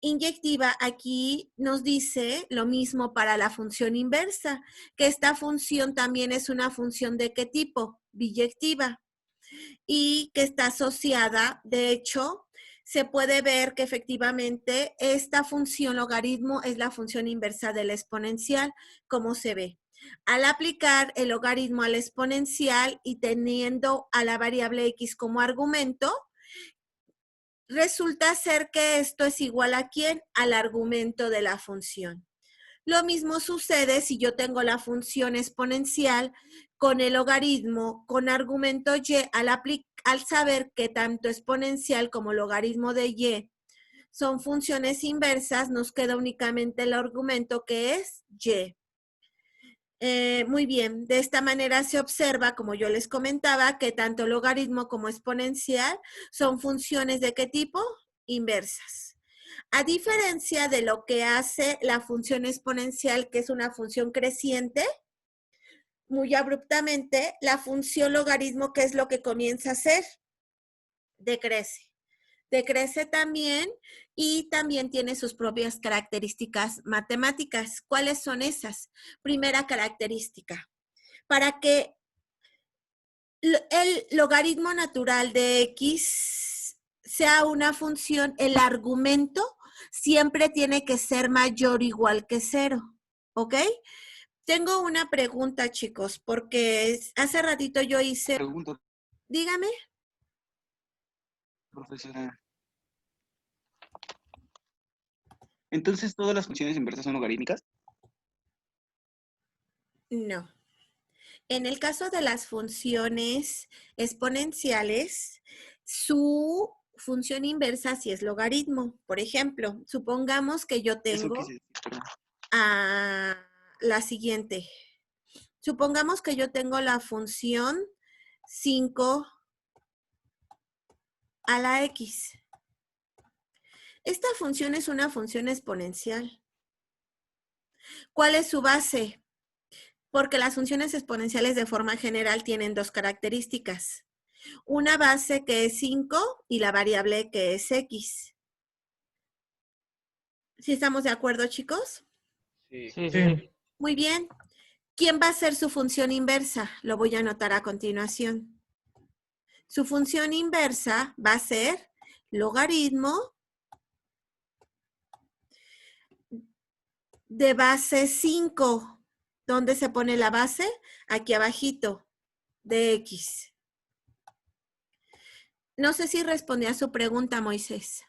inyectiva, aquí nos dice lo mismo para la función inversa, que esta función también es una función de qué tipo, biyectiva, y que está asociada, de hecho, se puede ver que efectivamente esta función logaritmo es la función inversa de la exponencial, como se ve. Al aplicar el logaritmo al exponencial y teniendo a la variable x como argumento, resulta ser que esto es igual a ¿quién? Al argumento de la función. Lo mismo sucede si yo tengo la función exponencial con el logaritmo con argumento y, al saber que tanto exponencial como logaritmo de y son funciones inversas, nos queda únicamente el argumento que es y. Muy bien, de esta manera se observa, como yo les comentaba, que tanto logaritmo como exponencial son funciones ¿de qué tipo? Inversas. A diferencia de lo que hace la función exponencial, que es una función creciente, muy abruptamente, la función logaritmo, ¿qué es lo que comienza a hacer? Decrece. Decrece también y también tiene sus propias características matemáticas. ¿Cuáles son esas? Primera característica. Para que el logaritmo natural de x sea una función, el argumento siempre tiene que ser mayor o igual que 0, ¿ok? Tengo una pregunta, chicos, porque hace ratito yo hice... Pregunta, Dígame. profesora. Entonces, ¿todas las funciones inversas son logarítmicas? No. En el caso de las funciones exponenciales, su función inversa sí es logaritmo. Por ejemplo, supongamos que yo Eso tengo quise decir, perdón. la siguiente. Supongamos que yo tengo la función 5 a la x. Esta función es una función exponencial. ¿Cuál es su base? Porque las funciones exponenciales de forma general tienen dos características. Una base que es 5 y la variable que es x. ¿Sí estamos de acuerdo, chicos? Sí. Muy bien. ¿Quién va a ser su función inversa? Lo voy a anotar a continuación. Su función inversa va a ser logaritmo de base 5. ¿Dónde se pone la base? Aquí abajito, de x. No sé si respondí a su pregunta, Moisés.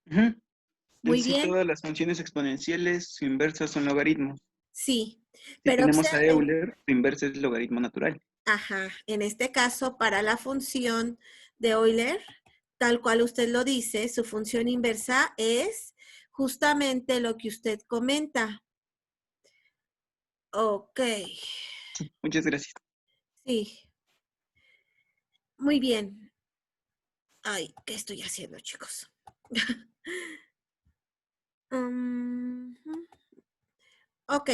Muy bien. Todas las funciones exponenciales, su inversa son logaritmos. Sí, Si pero tenemos a observen. Euler, su inversa es logaritmo natural. Ajá, en este caso, para la función de Euler, tal cual usted lo dice, su función inversa es justamente lo que usted comenta. Ok. Muchas gracias. Sí. Muy bien. Ay, ¿qué estoy haciendo, chicos? Ok.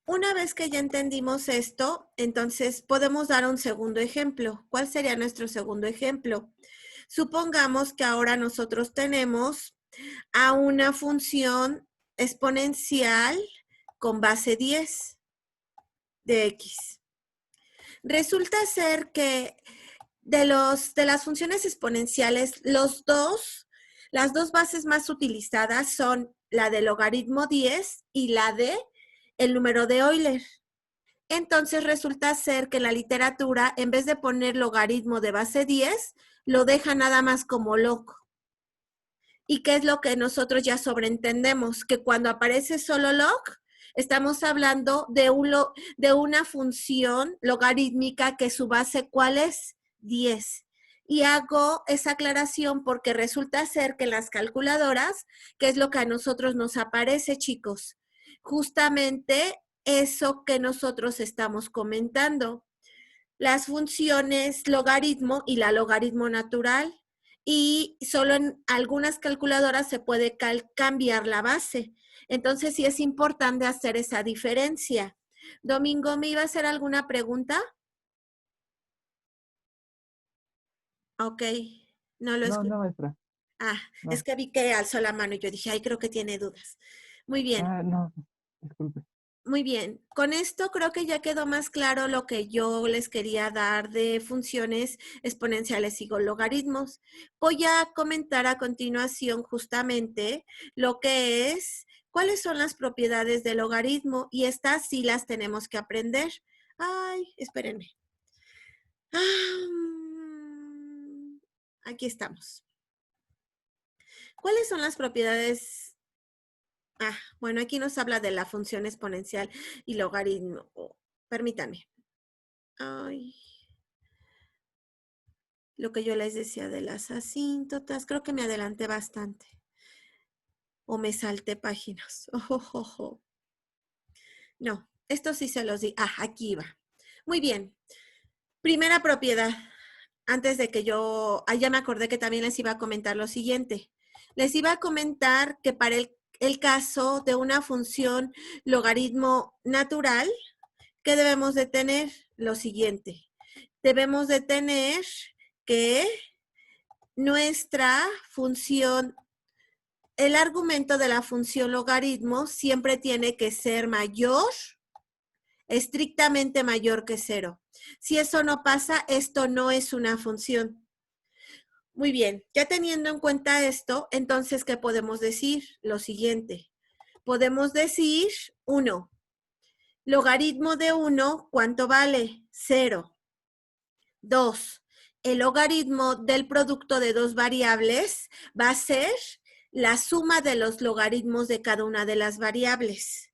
Una vez que ya entendimos esto, entonces podemos dar un segundo ejemplo. ¿Cuál sería nuestro segundo ejemplo? Supongamos que ahora nosotros tenemos a una función exponencial con base 10 de x. Resulta ser que de las funciones exponenciales, las dos bases más utilizadas son la de logaritmo 10 y la de el número de Euler. Entonces resulta ser que en la literatura, en vez de poner logaritmo de base 10, lo deja nada más como log. ¿Y qué es lo que nosotros ya sobreentendemos? Que cuando aparece solo log, estamos hablando de una función logarítmica que su base, ¿cuál es? 10. Y hago esa aclaración porque resulta ser que en las calculadoras, ¿qué es lo que a nosotros nos aparece, chicos? Justamente eso que nosotros estamos comentando. Las funciones logaritmo y la logaritmo natural. Y solo en algunas calculadoras se puede cambiar la base. Entonces sí es importante hacer esa diferencia. Domingo, ¿me iba a hacer alguna pregunta? Ok, no lo escuché. No, maestra. No. Es que vi que alzó la mano y yo dije, ay, creo que tiene dudas. Muy bien. No, disculpe. Muy bien, con esto creo que ya quedó más claro lo que yo les quería dar de funciones exponenciales y logaritmos. Voy a comentar a continuación justamente lo que es, cuáles son las propiedades del logaritmo y estas sí las tenemos que aprender. Ay, espérenme. Aquí estamos. ¿Cuáles son las propiedades? Bueno, aquí nos habla de la función exponencial y logaritmo. Permítanme. Ay. Lo que yo les decía de las asíntotas, creo que me adelanté bastante. O me salté páginas. No, esto sí se los di. Aquí va. Muy bien. Primera propiedad. Antes de que ya me acordé que también les iba a comentar lo siguiente. Les iba a comentar que para el caso de una función logaritmo natural, ¿qué debemos de tener? Lo siguiente. Debemos de tener que nuestra función, el argumento de la función logaritmo siempre tiene que ser mayor, estrictamente mayor que 0. Si eso no pasa, esto no es una función. Muy bien, ya teniendo en cuenta esto, entonces, ¿qué podemos decir? Lo siguiente. Podemos decir 1. Logaritmo de 1, ¿cuánto vale? 0. 2. El logaritmo del producto de dos variables va a ser la suma de los logaritmos de cada una de las variables.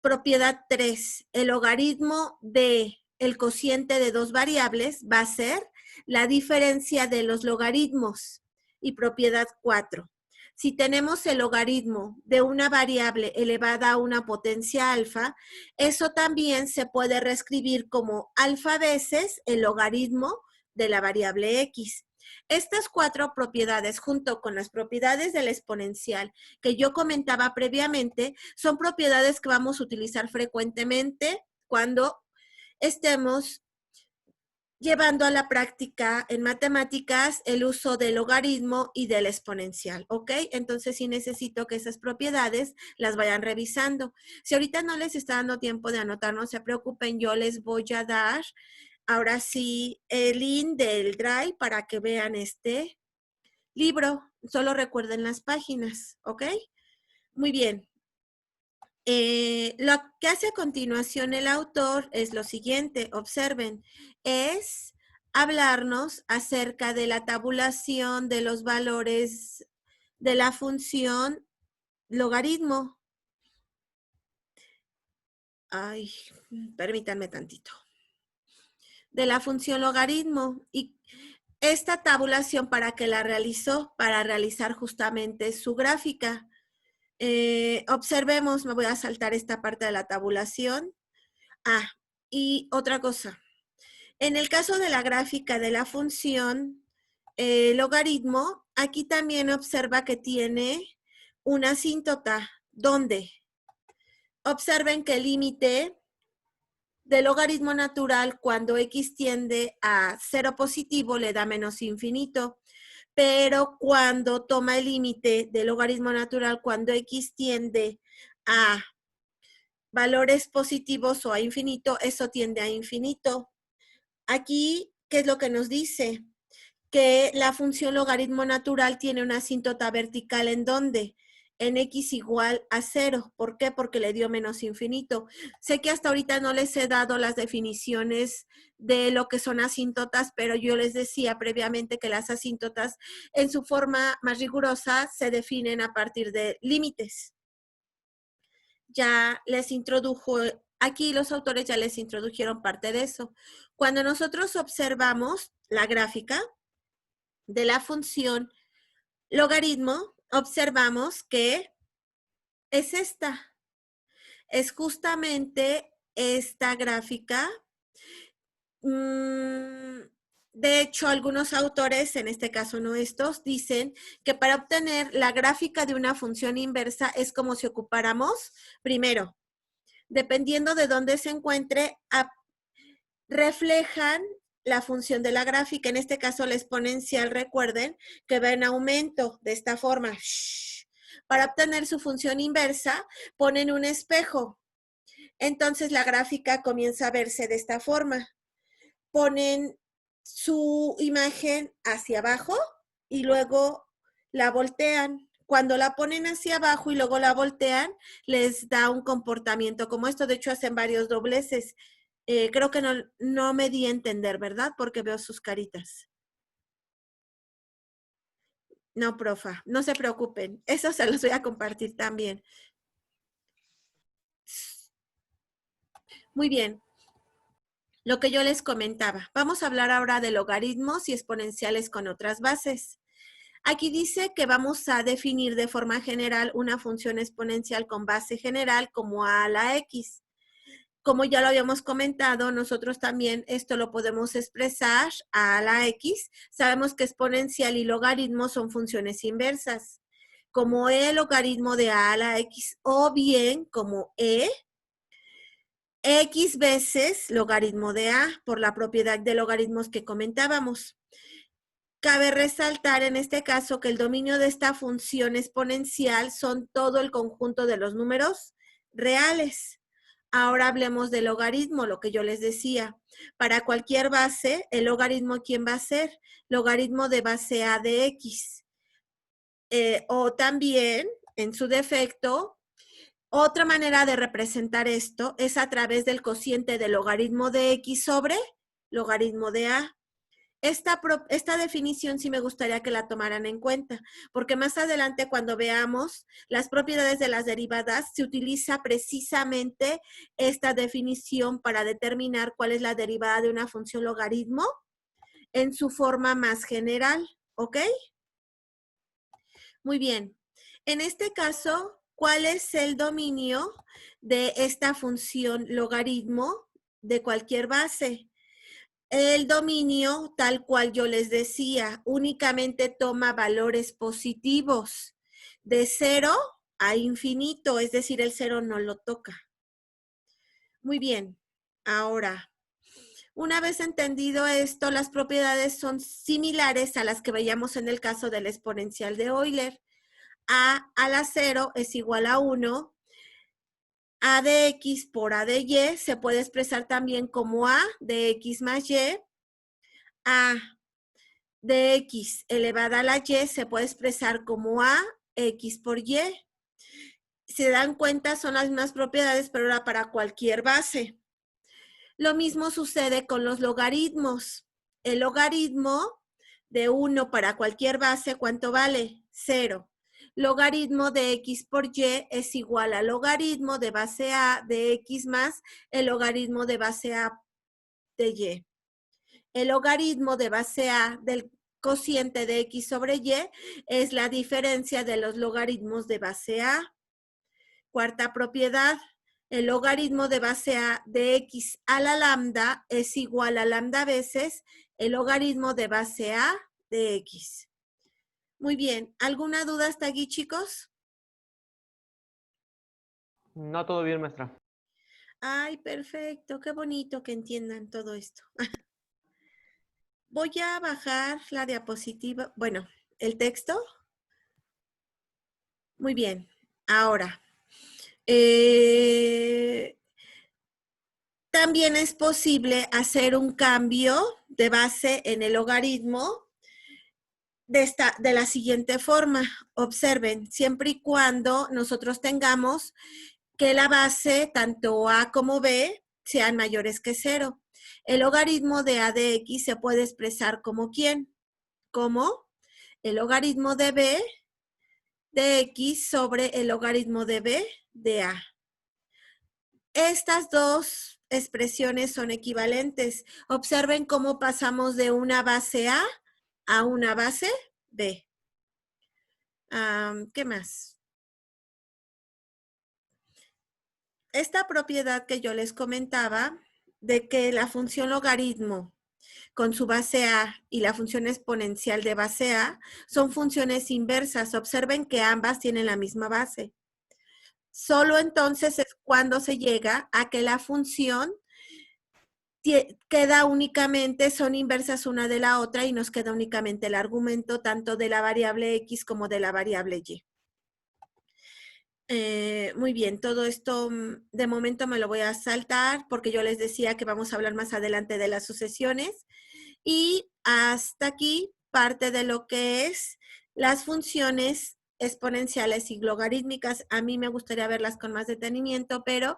Propiedad 3, el logaritmo de el cociente de dos variables va a ser la diferencia de los logaritmos. Y propiedad 4, si tenemos el logaritmo de una variable elevada a una potencia alfa, eso también se puede reescribir como alfa veces el logaritmo de la variable x. Estas 4 propiedades, junto con las propiedades del exponencial que yo comentaba previamente, son propiedades que vamos a utilizar frecuentemente cuando estemos llevando a la práctica en matemáticas el uso del logaritmo y del exponencial, ¿ok? Entonces sí necesito que esas propiedades las vayan revisando. Si ahorita no les está dando tiempo de anotar, no se preocupen, yo les voy a dar ahora sí el link del Drive para que vean este libro. Solo recuerden las páginas, ¿ok? Muy bien. Lo que hace a continuación el autor es lo siguiente, observen, es hablarnos acerca de la tabulación de los valores de la función logaritmo. Ay, permítanme tantito. De la función logaritmo. Y esta tabulación, ¿para qué la realizó? Para realizar justamente su gráfica. Observemos, me voy a saltar esta parte de la tabulación. Y otra cosa. En el caso de la gráfica de la función logaritmo, aquí también observa que tiene una asíntota. ¿Dónde? Observen que el límite del logaritmo natural cuando x tiende a 0 positivo le da menos infinito. Pero cuando toma el límite del logaritmo natural, cuando x tiende a valores positivos o a infinito, eso tiende a infinito. Aquí, ¿qué es lo que nos dice? Que la función logaritmo natural tiene una asíntota vertical ¿en dónde? En x igual a 0. ¿Por qué? Porque le dio menos infinito. Sé que hasta ahorita no les he dado las definiciones de lo que son asíntotas, pero yo les decía previamente que las asíntotas en su forma más rigurosa se definen a partir de límites. Ya les introdujo, aquí los autores ya les introdujeron parte de eso. Cuando nosotros observamos la gráfica de la función logaritmo, observamos que es esta. Es justamente esta gráfica. De hecho, algunos autores, en este caso no estos, dicen que para obtener la gráfica de una función inversa es como si ocupáramos, primero, dependiendo de dónde se encuentre, reflejan la función de la gráfica, en este caso la exponencial, recuerden que va en aumento de esta forma. Para obtener su función inversa, ponen un espejo. Entonces la gráfica comienza a verse de esta forma. Ponen su imagen hacia abajo y luego la voltean. Cuando la ponen hacia abajo y luego la voltean, les da un comportamiento como esto. De hecho, hacen varios dobleces. Creo que no me di a entender, ¿verdad? Porque veo sus caritas. No, profa, no se preocupen. Eso se los voy a compartir también. Muy bien. Lo que yo les comentaba. Vamos a hablar ahora de logaritmos y exponenciales con otras bases. Aquí dice que vamos a definir de forma general una función exponencial con base general como a la x. Como ya lo habíamos comentado, nosotros también esto lo podemos expresar a la x. Sabemos que exponencial y logaritmo son funciones inversas, como el logaritmo de a la x o bien como x veces logaritmo de a por la propiedad de logaritmos que comentábamos. Cabe resaltar en este caso que el dominio de esta función exponencial son todo el conjunto de los números reales. Ahora hablemos del logaritmo, lo que yo les decía. Para cualquier base, el logaritmo, ¿quién va a ser? Logaritmo de base a de x. O también, en su defecto, otra manera de representar esto es a través del cociente del logaritmo de x sobre logaritmo de a. esta definición sí me gustaría que la tomaran en cuenta, porque más adelante cuando veamos las propiedades de las derivadas, se utiliza precisamente esta definición para determinar cuál es la derivada de una función logaritmo en su forma más general, ¿ok? Muy bien. En este caso, ¿cuál es el dominio de esta función logaritmo de cualquier base? El dominio, tal cual yo les decía, únicamente toma valores positivos de 0 a infinito, es decir, el 0 no lo toca. Muy bien. Ahora, una vez entendido esto, las propiedades son similares a las que veíamos en el caso del exponencial de Euler. A a la 0 es igual a 1. A de x por a de y se puede expresar también como a de x más y. A de x elevada a la y se puede expresar como a x por y. Si se dan cuenta, son las mismas propiedades, pero ahora para cualquier base. Lo mismo sucede con los logaritmos. El logaritmo de 1 para cualquier base, ¿cuánto vale? 0. Logaritmo de x por y es igual a logaritmo de base a de x más el logaritmo de base a de y. El logaritmo de base a del cociente de x sobre y es la diferencia de los logaritmos de base a. Cuarta propiedad, el logaritmo de base a de x a la lambda es igual a lambda veces el logaritmo de base a de x. Muy bien, ¿alguna duda hasta aquí, chicos? No todo bien, maestra. Ay, perfecto, qué bonito que entiendan todo esto. Voy a bajar la diapositiva, bueno, el texto. Muy bien, ahora. También es posible hacer un cambio de base en el logaritmo de la siguiente forma. Observen, siempre y cuando nosotros tengamos que la base, tanto a como b, sean mayores que 0. El logaritmo de a de x se puede expresar como ¿quién? Como el logaritmo de b de x sobre el logaritmo de b de a. Estas dos expresiones son equivalentes. Observen cómo pasamos de una base a una base b. ¿Qué más? Esta propiedad que yo les comentaba de que la función logaritmo con su base a y la función exponencial de base a son funciones inversas. Observen que ambas tienen la misma base. Solo entonces es cuando se llega a que la función queda únicamente, son inversas una de la otra y nos queda únicamente el argumento tanto de la variable x como de la variable y. Muy bien, todo esto de momento me lo voy a saltar porque yo les decía que vamos a hablar más adelante de las sucesiones. Y hasta aquí parte de lo que es las funciones exponenciales y logarítmicas. A mí me gustaría verlas con más detenimiento, pero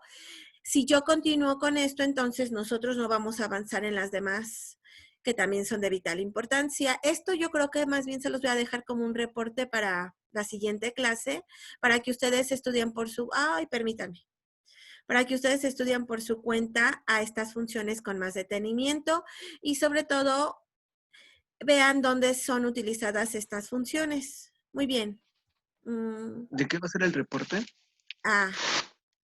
si yo continúo con esto, entonces nosotros no vamos a avanzar en las demás, que también son de vital importancia. Esto yo creo que más bien se los voy a dejar como un reporte para la siguiente clase, para que ustedes estudien por su... Ay, permítanme. Para que ustedes estudien por su cuenta a estas funciones con más detenimiento y sobre todo vean dónde son utilizadas estas funciones. Muy bien. ¿De qué va a ser el reporte?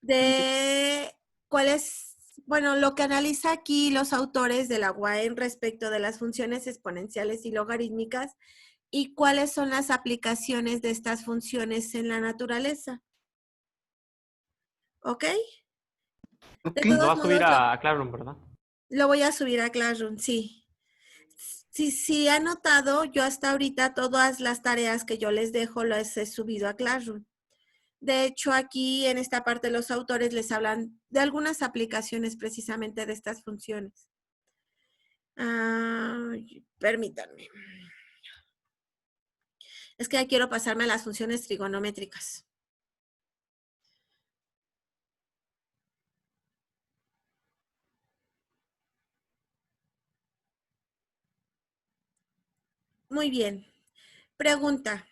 De cuál es, bueno, lo que analiza aquí los autores de la UAM respecto de las funciones exponenciales y logarítmicas y cuáles son las aplicaciones de estas funciones en la naturaleza. ¿Ok? Lo va a subir a Classroom, ¿verdad? Lo voy a subir a Classroom, sí. Sí, han notado, yo hasta ahorita todas las tareas que yo les dejo las he subido a Classroom. De hecho, aquí en esta parte los autores les hablan de algunas aplicaciones precisamente de estas funciones. Permítanme. Es que ya quiero pasarme a las funciones trigonométricas. Muy bien. Pregunta.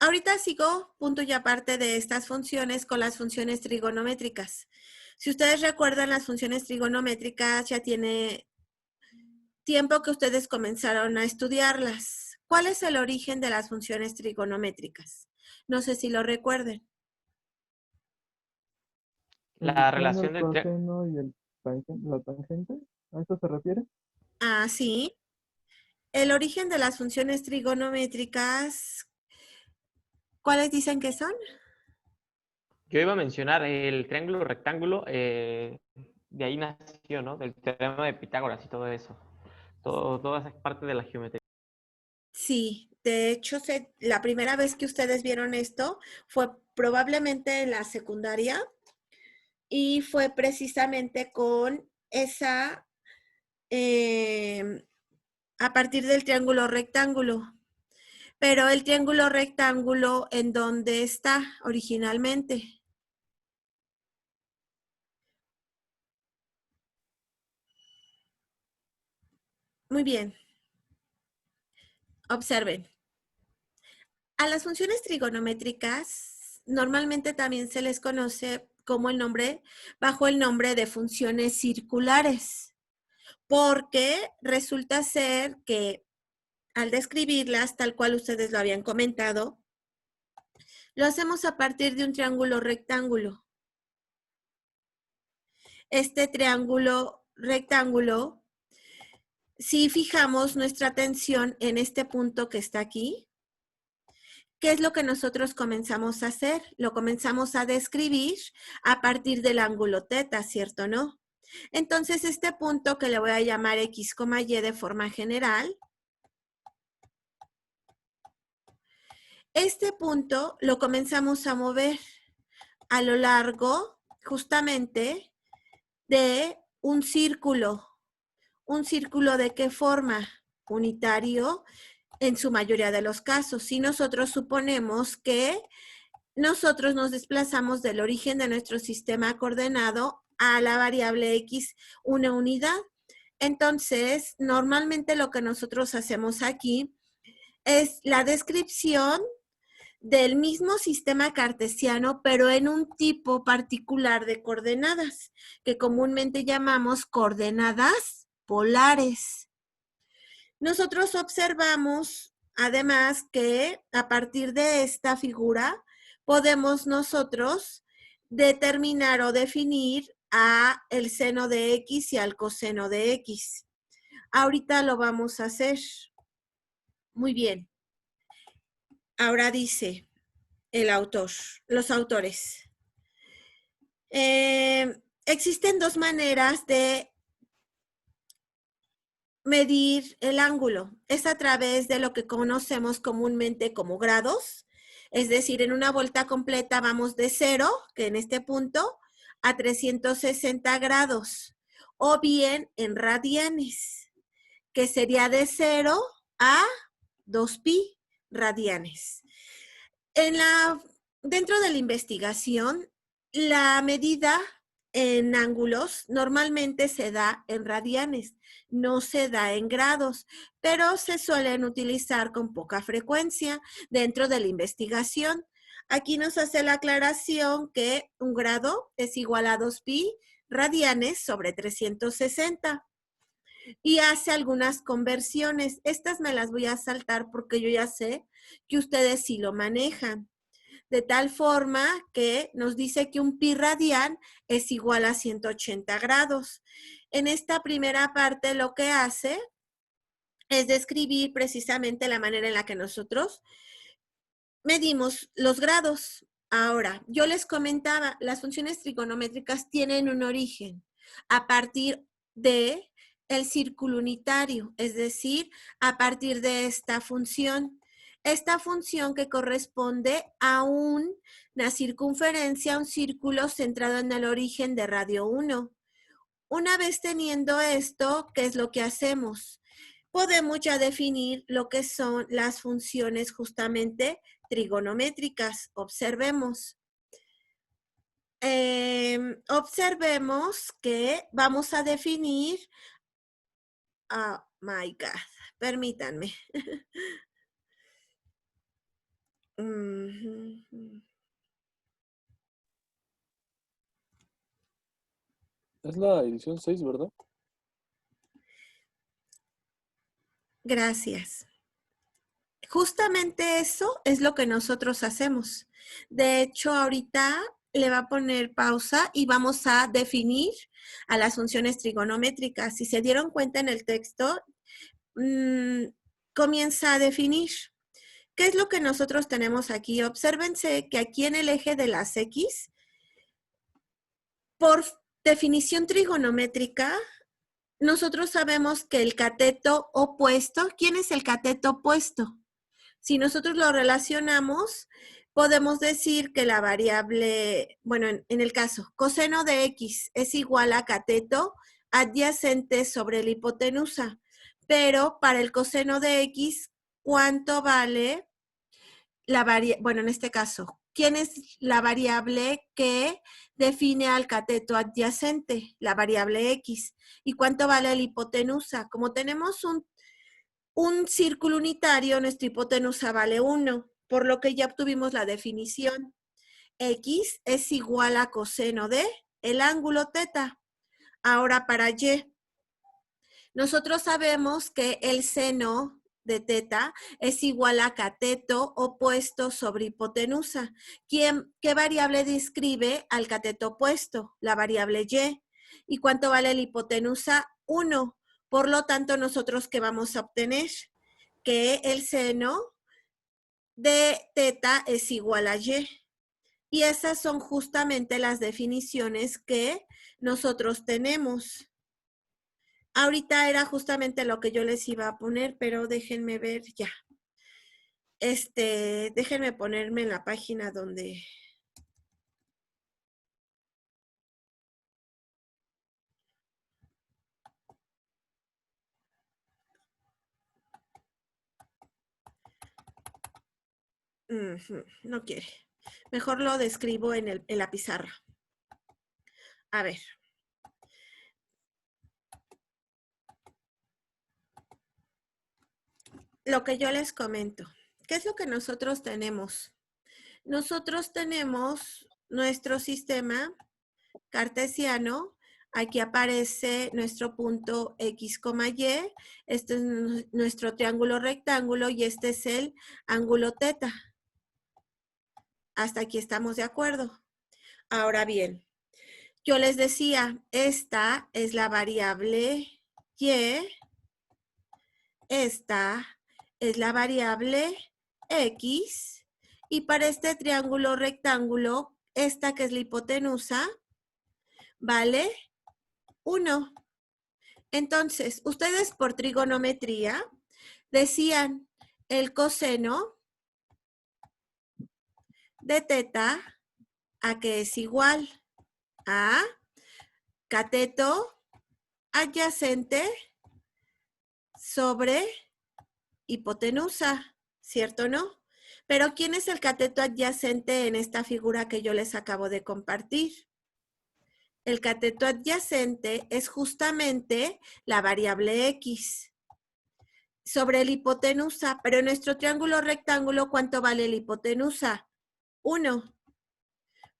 Ahorita sigo punto y aparte de estas funciones con las funciones trigonométricas. Si ustedes recuerdan, las funciones trigonométricas ya tiene tiempo que ustedes comenzaron a estudiarlas. ¿Cuál es el origen de las funciones trigonométricas? No sé si lo recuerden. La El relación del triángulo. coseno y la tangente, ¿a eso se refiere? Ah, sí. El origen de las funciones trigonométricas, ¿cuáles dicen que son? Yo iba a mencionar el triángulo rectángulo, de ahí nació, ¿no? Del teorema de Pitágoras y todo eso. Toda esa parte de la geometría. Sí, de hecho, la primera vez que ustedes vieron esto fue probablemente en la secundaria y fue precisamente con esa, a partir del triángulo rectángulo. Pero el triángulo rectángulo, ¿en dónde está originalmente? Muy bien. Observen. A las funciones trigonométricas normalmente también se les conoce como bajo el nombre de funciones circulares, porque resulta ser que al describirlas, tal cual ustedes lo habían comentado, lo hacemos a partir de un triángulo rectángulo. Este triángulo rectángulo, si fijamos nuestra atención en este punto que está aquí, ¿qué es lo que nosotros comenzamos a hacer? Lo comenzamos a describir a partir del ángulo teta, ¿cierto o no? Entonces, este punto que le voy a llamar X, Y de forma general, este punto lo comenzamos a mover a lo largo justamente de un círculo. ¿Un círculo de qué forma? Unitario en su mayoría de los casos. Si nosotros suponemos que nosotros nos desplazamos del origen de nuestro sistema coordenado a la variable X una unidad. Entonces, normalmente lo que nosotros hacemos aquí es la descripción del mismo sistema cartesiano, pero en un tipo particular de coordenadas, que comúnmente llamamos coordenadas polares. Nosotros observamos, además, que a partir de esta figura podemos nosotros determinar o definir a el seno de X y al coseno de X. Ahorita lo vamos a hacer. Muy bien. Ahora dice el autor, los autores. Existen dos maneras de medir el ángulo. Es a través de lo que conocemos comúnmente como grados. Es decir, en una vuelta completa vamos de 0, que en este punto, a 360 grados. O bien en radianes, que sería de 0 a 2pi radianes. Dentro de la investigación, la medida en ángulos normalmente se da en radianes, no se da en grados, pero se suelen utilizar con poca frecuencia dentro de la investigación. Aquí nos hace la aclaración que un grado es igual a 2pi radianes sobre 360. Y hace algunas conversiones. Estas me las voy a saltar porque yo ya sé que ustedes sí lo manejan. De tal forma que nos dice que un pi radian es igual a 180 grados. En esta primera parte lo que hace es describir precisamente la manera en la que nosotros medimos los grados. Ahora, yo les comentaba, las funciones trigonométricas tienen un origen a partir de el círculo unitario, es decir, a partir de esta función. Esta función que corresponde a una circunferencia, un círculo centrado en el origen de radio 1. Una vez teniendo esto, ¿qué es lo que hacemos? Podemos ya definir lo que son las funciones justamente trigonométricas. Observemos. Observemos que vamos a definir, oh my God, Permítanme. Es la edición 6, ¿verdad? Gracias. Justamente eso es lo que nosotros hacemos. De hecho, ahorita le va a poner pausa y vamos a definir a las funciones trigonométricas. Si se dieron cuenta en el texto, comienza a definir. ¿Qué es lo que nosotros tenemos aquí? Obsérvense que aquí en el eje de las X, por definición trigonométrica, nosotros sabemos que el cateto opuesto, ¿quién es el cateto opuesto? Si nosotros lo relacionamos, podemos decir que la variable, bueno, en el caso, coseno de X es igual a cateto adyacente sobre la hipotenusa. Pero para el coseno de X, ¿cuánto vale la variable? Bueno, en este caso, ¿quién es la variable que define al cateto adyacente? La variable X. ¿Y cuánto vale la hipotenusa? Como tenemos un círculo unitario, nuestra hipotenusa vale 1, por lo que ya obtuvimos la definición. X es igual a coseno de el ángulo teta. Ahora para Y, nosotros sabemos que el seno de teta es igual a cateto opuesto sobre hipotenusa. ¿Qué variable describe al cateto opuesto? La variable Y. ¿Y cuánto vale la hipotenusa? 1. Por lo tanto, nosotros, ¿qué vamos a obtener? Que el seno de teta es igual a Y. Y esas son justamente las definiciones que nosotros tenemos. Ahorita era justamente lo que yo les iba a poner, pero déjenme ver ya. Déjenme ponerme en la página donde... No quiere. Mejor lo describo en la pizarra. A ver. Lo que yo les comento. ¿Qué es lo que nosotros tenemos? Nosotros tenemos nuestro sistema cartesiano. Aquí aparece nuestro punto X, Y. Este es nuestro triángulo rectángulo y este es el ángulo teta. Hasta aquí estamos de acuerdo. Ahora bien, yo les decía, esta es la variable Y. Esta es la variable X. Y para este triángulo rectángulo, esta que es la hipotenusa, vale 1. Entonces, ustedes por trigonometría decían el coseno de teta a que es igual a cateto adyacente sobre hipotenusa, ¿cierto o no? Pero ¿quién es el cateto adyacente en esta figura que yo les acabo de compartir? El cateto adyacente es justamente la variable X sobre la hipotenusa, pero en nuestro triángulo rectángulo, ¿cuánto vale la hipotenusa? 1.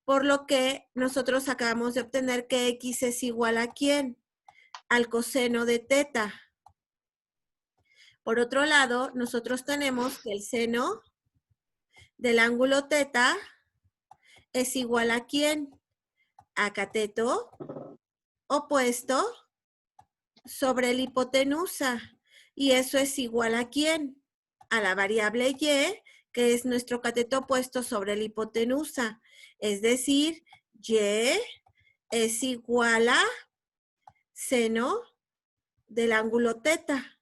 Por lo que nosotros acabamos de obtener que X es igual a ¿quién? Al coseno de teta. Por otro lado, nosotros tenemos que el seno del ángulo teta es igual a ¿quién? A cateto opuesto sobre la hipotenusa. Y eso es igual a ¿quién? A la variable Y, que es nuestro cateto opuesto sobre la hipotenusa. Es decir, Y es igual a seno del ángulo teta.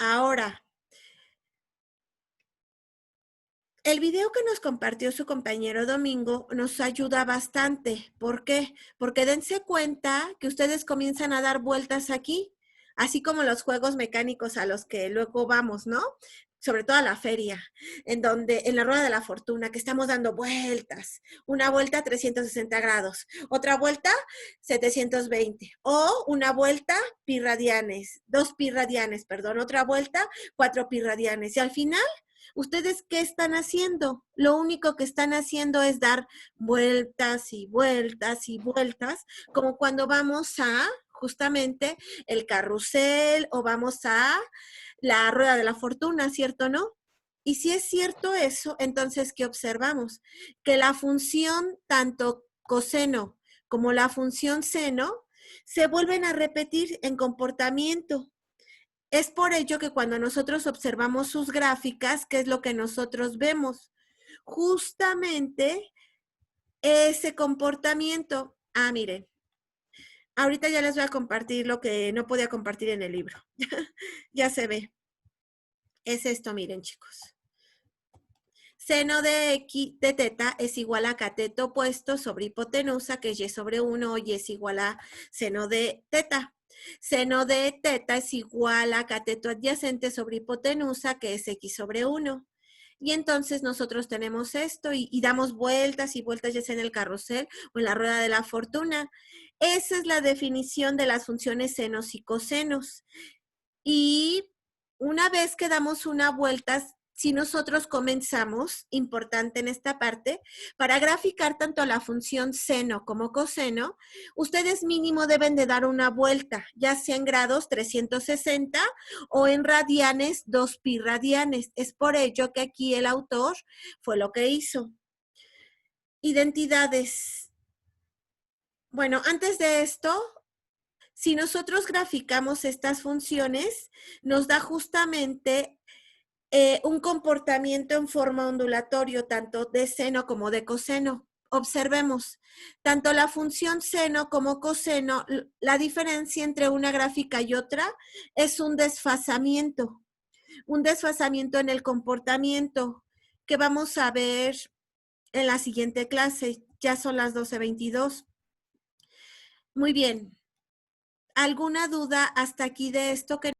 Ahora, el video que nos compartió su compañero Domingo nos ayuda bastante. ¿Por qué? Porque dense cuenta que ustedes comienzan a dar vueltas aquí, así como los juegos mecánicos a los que luego vamos, ¿no? sobre todo a la feria, en la rueda de la fortuna, que estamos dando vueltas, una vuelta 360 grados, otra vuelta 720, o una vuelta pi radianes, 2 pi radianes, perdón, otra vuelta 4 pi radianes, y al final, ¿ustedes qué están haciendo? Lo único que están haciendo es dar vueltas y vueltas y vueltas, como cuando vamos a justamente el carrusel o vamos a la rueda de la fortuna, ¿cierto o no? Y si es cierto eso, entonces, ¿qué observamos? Que la función tanto coseno como la función seno se vuelven a repetir en comportamiento. Es por ello que cuando nosotros observamos sus gráficas, ¿qué es lo que nosotros vemos? Justamente ese comportamiento. Ah, miren. Ahorita ya les voy a compartir lo que no podía compartir en el libro. Ya se ve. Es esto, miren, chicos. Seno de teta es igual a cateto opuesto sobre hipotenusa, que es y sobre 1, y es igual a seno de teta. Seno de teta es igual a cateto adyacente sobre hipotenusa, que es x sobre 1. Y entonces nosotros tenemos esto y damos vueltas y vueltas, ya sea en el carrusel o en la rueda de la fortuna. Esa es la definición de las funciones senos y cosenos. Y una vez que damos una vuelta, si nosotros comenzamos, importante en esta parte, para graficar tanto la función seno como coseno, ustedes mínimo deben de dar una vuelta, ya sea en grados 360 o en radianes 2 pi radianes. Es por ello que aquí el autor fue lo que hizo. Identidades. Bueno, antes de esto, si nosotros graficamos estas funciones, nos da justamente un comportamiento en forma ondulatorio, tanto de seno como de coseno. Observemos, tanto la función seno como coseno, la diferencia entre una gráfica y otra es un desfasamiento en el comportamiento que vamos a ver en la siguiente clase. Ya son las 12:22. Muy bien. ¿Alguna duda hasta aquí de esto que